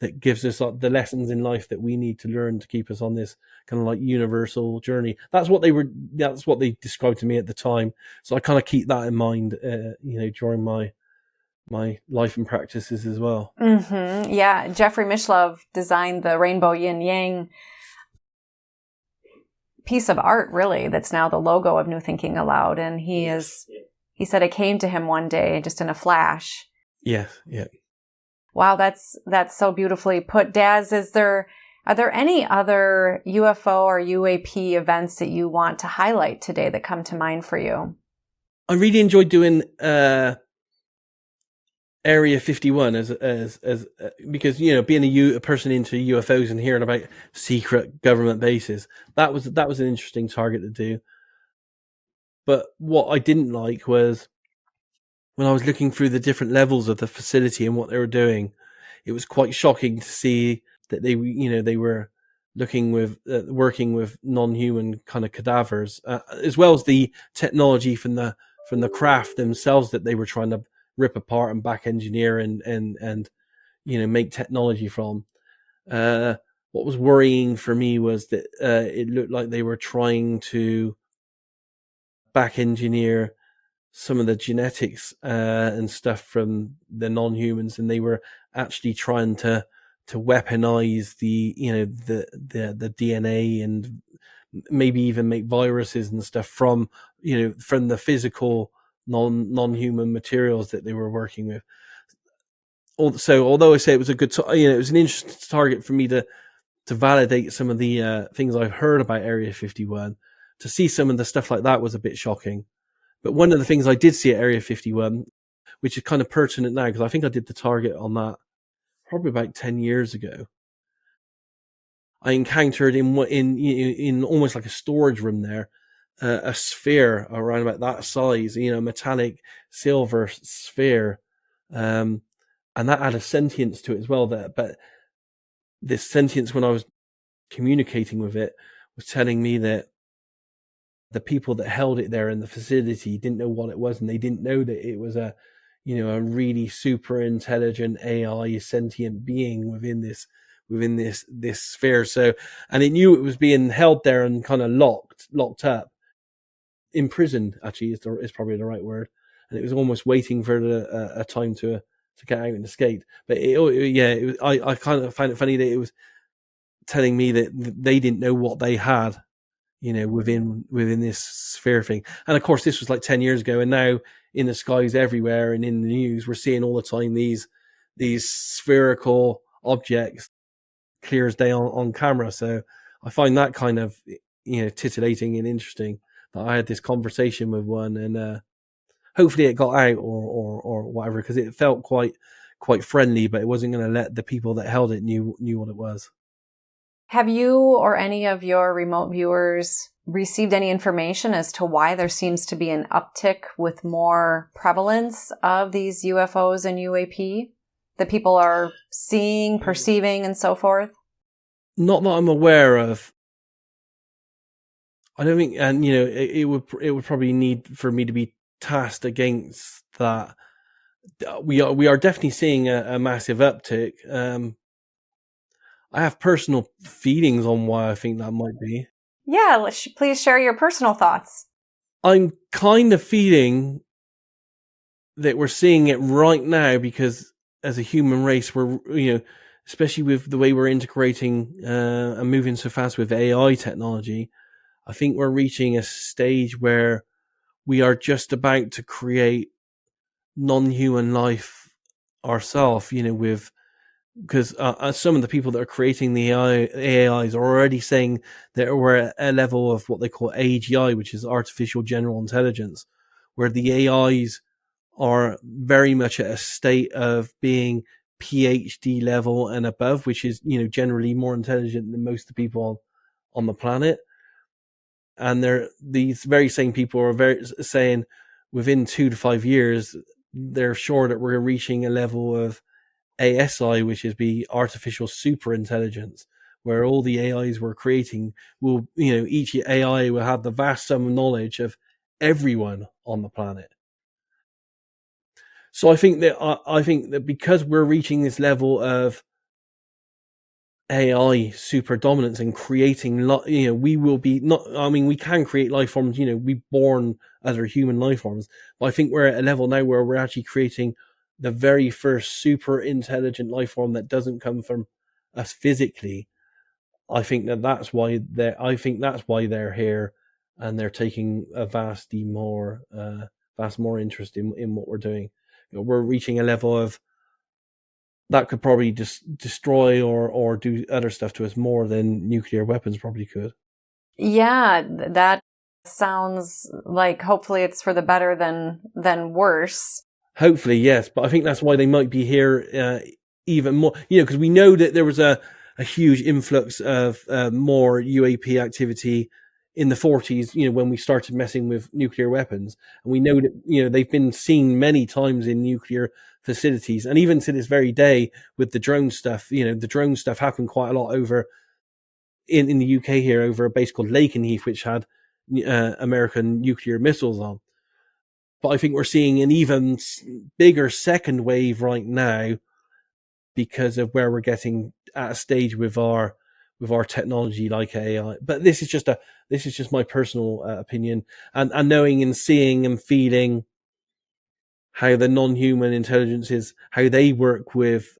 That gives us the lessons in life that we need to learn to keep us on this kind of like universal journey. That's what they described to me at the time. So I kind of keep that in mind, during my life and practices as well. Mm-hmm. Yeah. Jeffrey Mishlove designed the rainbow yin yang piece of art, really, that's now the logo of New Thinking Aloud. And he said it came to him one day just in a flash. Yes. Yeah. Wow, that's so beautifully put. Daz, are there any other UFO or UAP events that you want to highlight today that come to mind for you? I really enjoyed doing Area 51 as because being a person into UFOs and hearing about secret government bases, that was an interesting target to do. But what I didn't like was when I was looking through the different levels of the facility and what they were doing, it was quite shocking to see that they were working with non-human kind of cadavers, as well as the technology from the craft themselves that they were trying to rip apart and back engineer and make technology from. What was worrying for me was that it looked like they were trying to back engineer some of the genetics and stuff from the non-humans, and they were actually trying to weaponize the DNA and maybe even make viruses and stuff from the physical non-human materials that they were working with. So although I say it was a good, it was an interesting target for me to validate some of the things I've heard about Area 51. To see some of the stuff like that was a bit shocking. But one of the things I did see at Area 51, which is kind of pertinent now, because I think I did the target on that probably about 10 years ago. I encountered in almost like a storage room there, a sphere around about that size, metallic silver sphere, and that had a sentience to it as well. But this sentience, when I was communicating with it, was telling me that the people that held it there in the facility didn't know what it was, and they didn't know that it was a really super intelligent AI sentient being within this sphere. So, and it knew it was being held there and kind of locked up, imprisoned. Actually, is probably the right word. And it was almost waiting for a time to get out and escape. But I kind of found it funny that it was telling me that they didn't know what they had, within this sphere thing. And of course, this was like 10 years ago, and now in the skies everywhere and in the news, we're seeing all the time these spherical objects clear as day on camera. So I find that kind of, titillating and interesting that I had this conversation with one, and hopefully it got out or whatever, because it felt quite friendly, but it wasn't going to let the people that held it knew what it was. Have you or any of your remote viewers received any information as to why there seems to be an uptick with more prevalence of these UFOs and UAP that people are seeing, perceiving, and so forth? Not that I'm aware of. I don't think, and it would probably need for me to be tasked against that. We are definitely seeing a massive uptick. I have personal feelings on why I think that might be. Yeah, please share your personal thoughts. I'm kind of feeling that we're seeing it right now because as a human race, we're, especially with the way we're integrating and moving so fast with AI technology, I think we're reaching a stage where we are just about to create non-human life ourselves, because some of the people that are creating the AIs are already saying that we're at a level of what they call AGI, which is artificial general intelligence, where the AIs are very much at a state of being PhD level and above, which is, generally more intelligent than most of the people on the planet. And these very same people are saying within 2 to 5 years, they're sure that we're reaching a level of ASI, which is the artificial super intelligence, where all the AIs we're creating will, each AI will have the vast sum of knowledge of everyone on the planet. So I think that because we're reaching this level of AI super dominance and creating, we will be we can create life forms, we born other human life forms, but I think we're at a level now where we're actually creating the very first super intelligent life form that doesn't come from us physically. I think that's why they're here, and they're taking a vast more interest in what we're doing. We're reaching a level of that could probably just destroy or do other stuff to us more than nuclear weapons probably could. Yeah, that sounds like hopefully it's for the better than worse. Hopefully, yes. But I think that's why they might be here even more, because we know that there was a huge influx of more UAP activity in the 40s, when we started messing with nuclear weapons. And we know that, they've been seen many times in nuclear facilities. And even to this very day with the drone stuff, the drone stuff happened quite a lot over in the UK here, over a base called Lakenheath, which had American nuclear missiles on. But I think we're seeing an even bigger second wave right now because of where we're getting at a stage with our technology like AI. But this is just my personal opinion, and knowing and seeing and feeling how the non-human intelligences, how they work with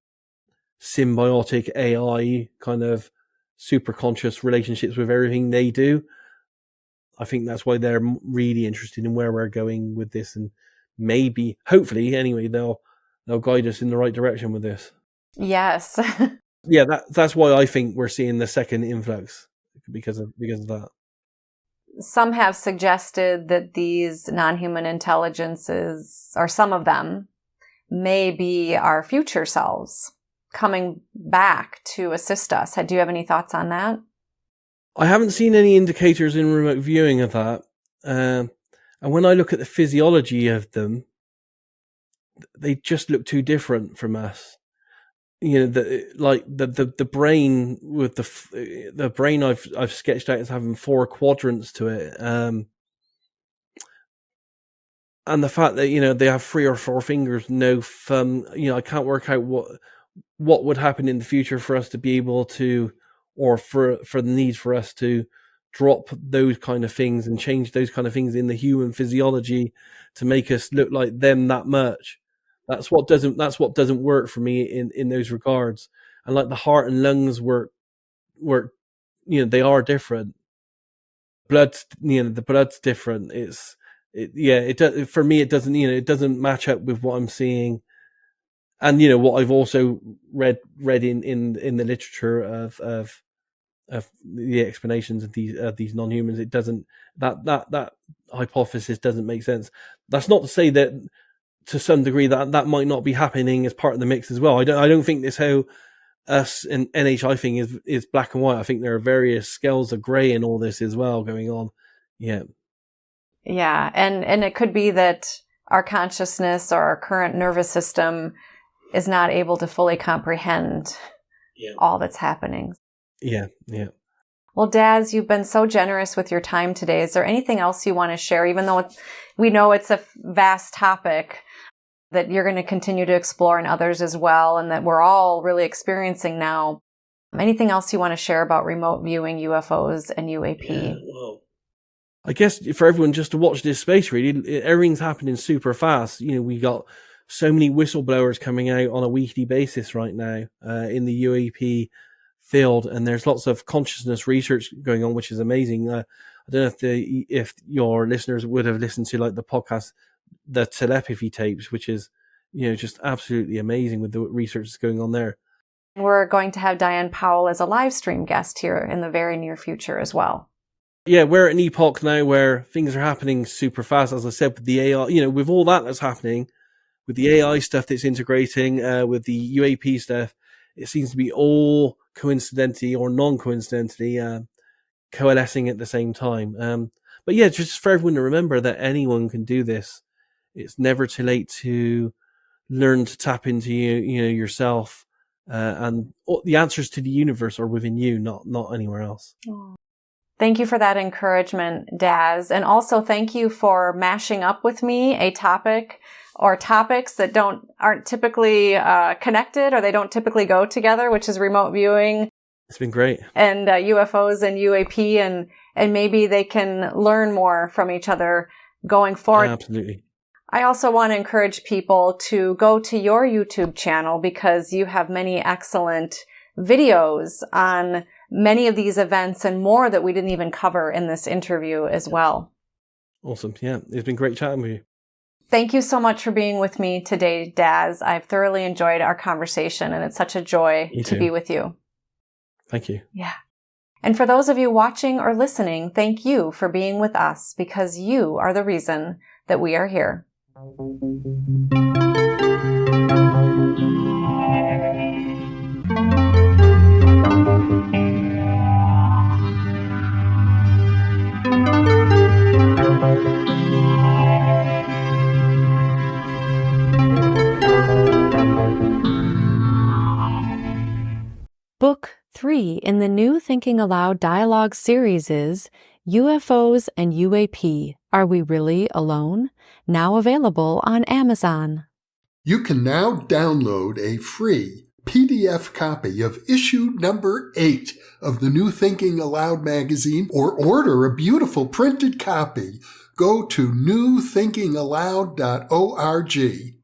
symbiotic AI kind of super conscious relationships with everything they do. I think that's why they're really interested in where we're going with this, and maybe, hopefully, anyway, they'll guide us in the right direction with this. Yes. Yeah, that's why I think we're seeing the second influx because of that. Some have suggested that these non-human intelligences, or some of them, may be our future selves. coming back to assist us. Do you have any thoughts on that? I haven't seen any indicators in remote viewing of that. And when I look at the physiology of them, they just look too different from us. The brain with the brain I've sketched out as having 4 quadrants to it, and the fact that they have 3 or 4 fingers, no thumb. I can't work out what would happen in the future for us to be able to, or for the need for us to drop those kind of things and change those kind of things in the human physiology to make us look like them that much. That's what doesn't work for me in those regards. And like the heart and lungs work, they are different. The blood's different. For me, it doesn't, it doesn't match up with what I'm seeing. And, what I've also read in the literature of the explanations of these non-humans, it doesn't, that hypothesis doesn't make sense. That's not to say that, to some degree, that might not be happening as part of the mix as well. I don't think this how us and NHI thing is black and white. I think there are various scales of grey in all this as well going on. Yeah. Yeah. And it could be that our consciousness or our current nervous system is not able to fully comprehend all that's happening. Yeah. Yeah. Well, Daz, you've been so generous with your time today. Is there anything else you want to share, even though we know it's a vast topic that you're going to continue to explore, and others as well, and that we're all really experiencing now? Anything else you want to share about remote viewing UFOs and UAP? Yeah, well, I guess for everyone just to watch this space, really, everything's happening super fast. We got so many whistleblowers coming out on a weekly basis right now in the UAP field, and there's lots of consciousness research going on, which is amazing. I don't know if your listeners would have listened to like the podcast, the telepathy tapes, which is just absolutely amazing with the research that's going on there. We're going to have Diane Powell as a live stream guest here in the very near future as well. Yeah, we're at an epoch now where things are happening super fast, as I said, with the AI, with all that's happening, with the AI stuff that's integrating, with the UAP stuff. It seems to be all coincidentally or non-coincidentally coalescing at the same time. But yeah, just for everyone to remember that anyone can do this. It's never too late to learn to tap into yourself, and the answers to the universe are within you, not anywhere else. Thank you for that encouragement, Daz. And also thank you for mashing up with me a topic or topics that aren't typically connected, or they don't typically go together, which is remote viewing. It's been great. And UFOs and UAP, and maybe they can learn more from each other going forward. Yeah, absolutely. I also want to encourage people to go to your YouTube channel, because you have many excellent videos on many of these events and more that we didn't even cover in this interview as well. Awesome. Yeah, it's been great chatting with you. Thank you so much for being with me today, Daz. I've thoroughly enjoyed our conversation, and it's such a joy to be with you. Thank you. Yeah. And for those of you watching or listening, thank you for being with us, because you are the reason that we are here. Book 3 in the new Thinking Aloud dialogue series is UFOs and UAP. Are We Really Alone? Now available on Amazon. You can now download a free PDF copy of issue number 8 of the New Thinking Aloud magazine, or order a beautiful printed copy. Go to newthinkingaloud.org.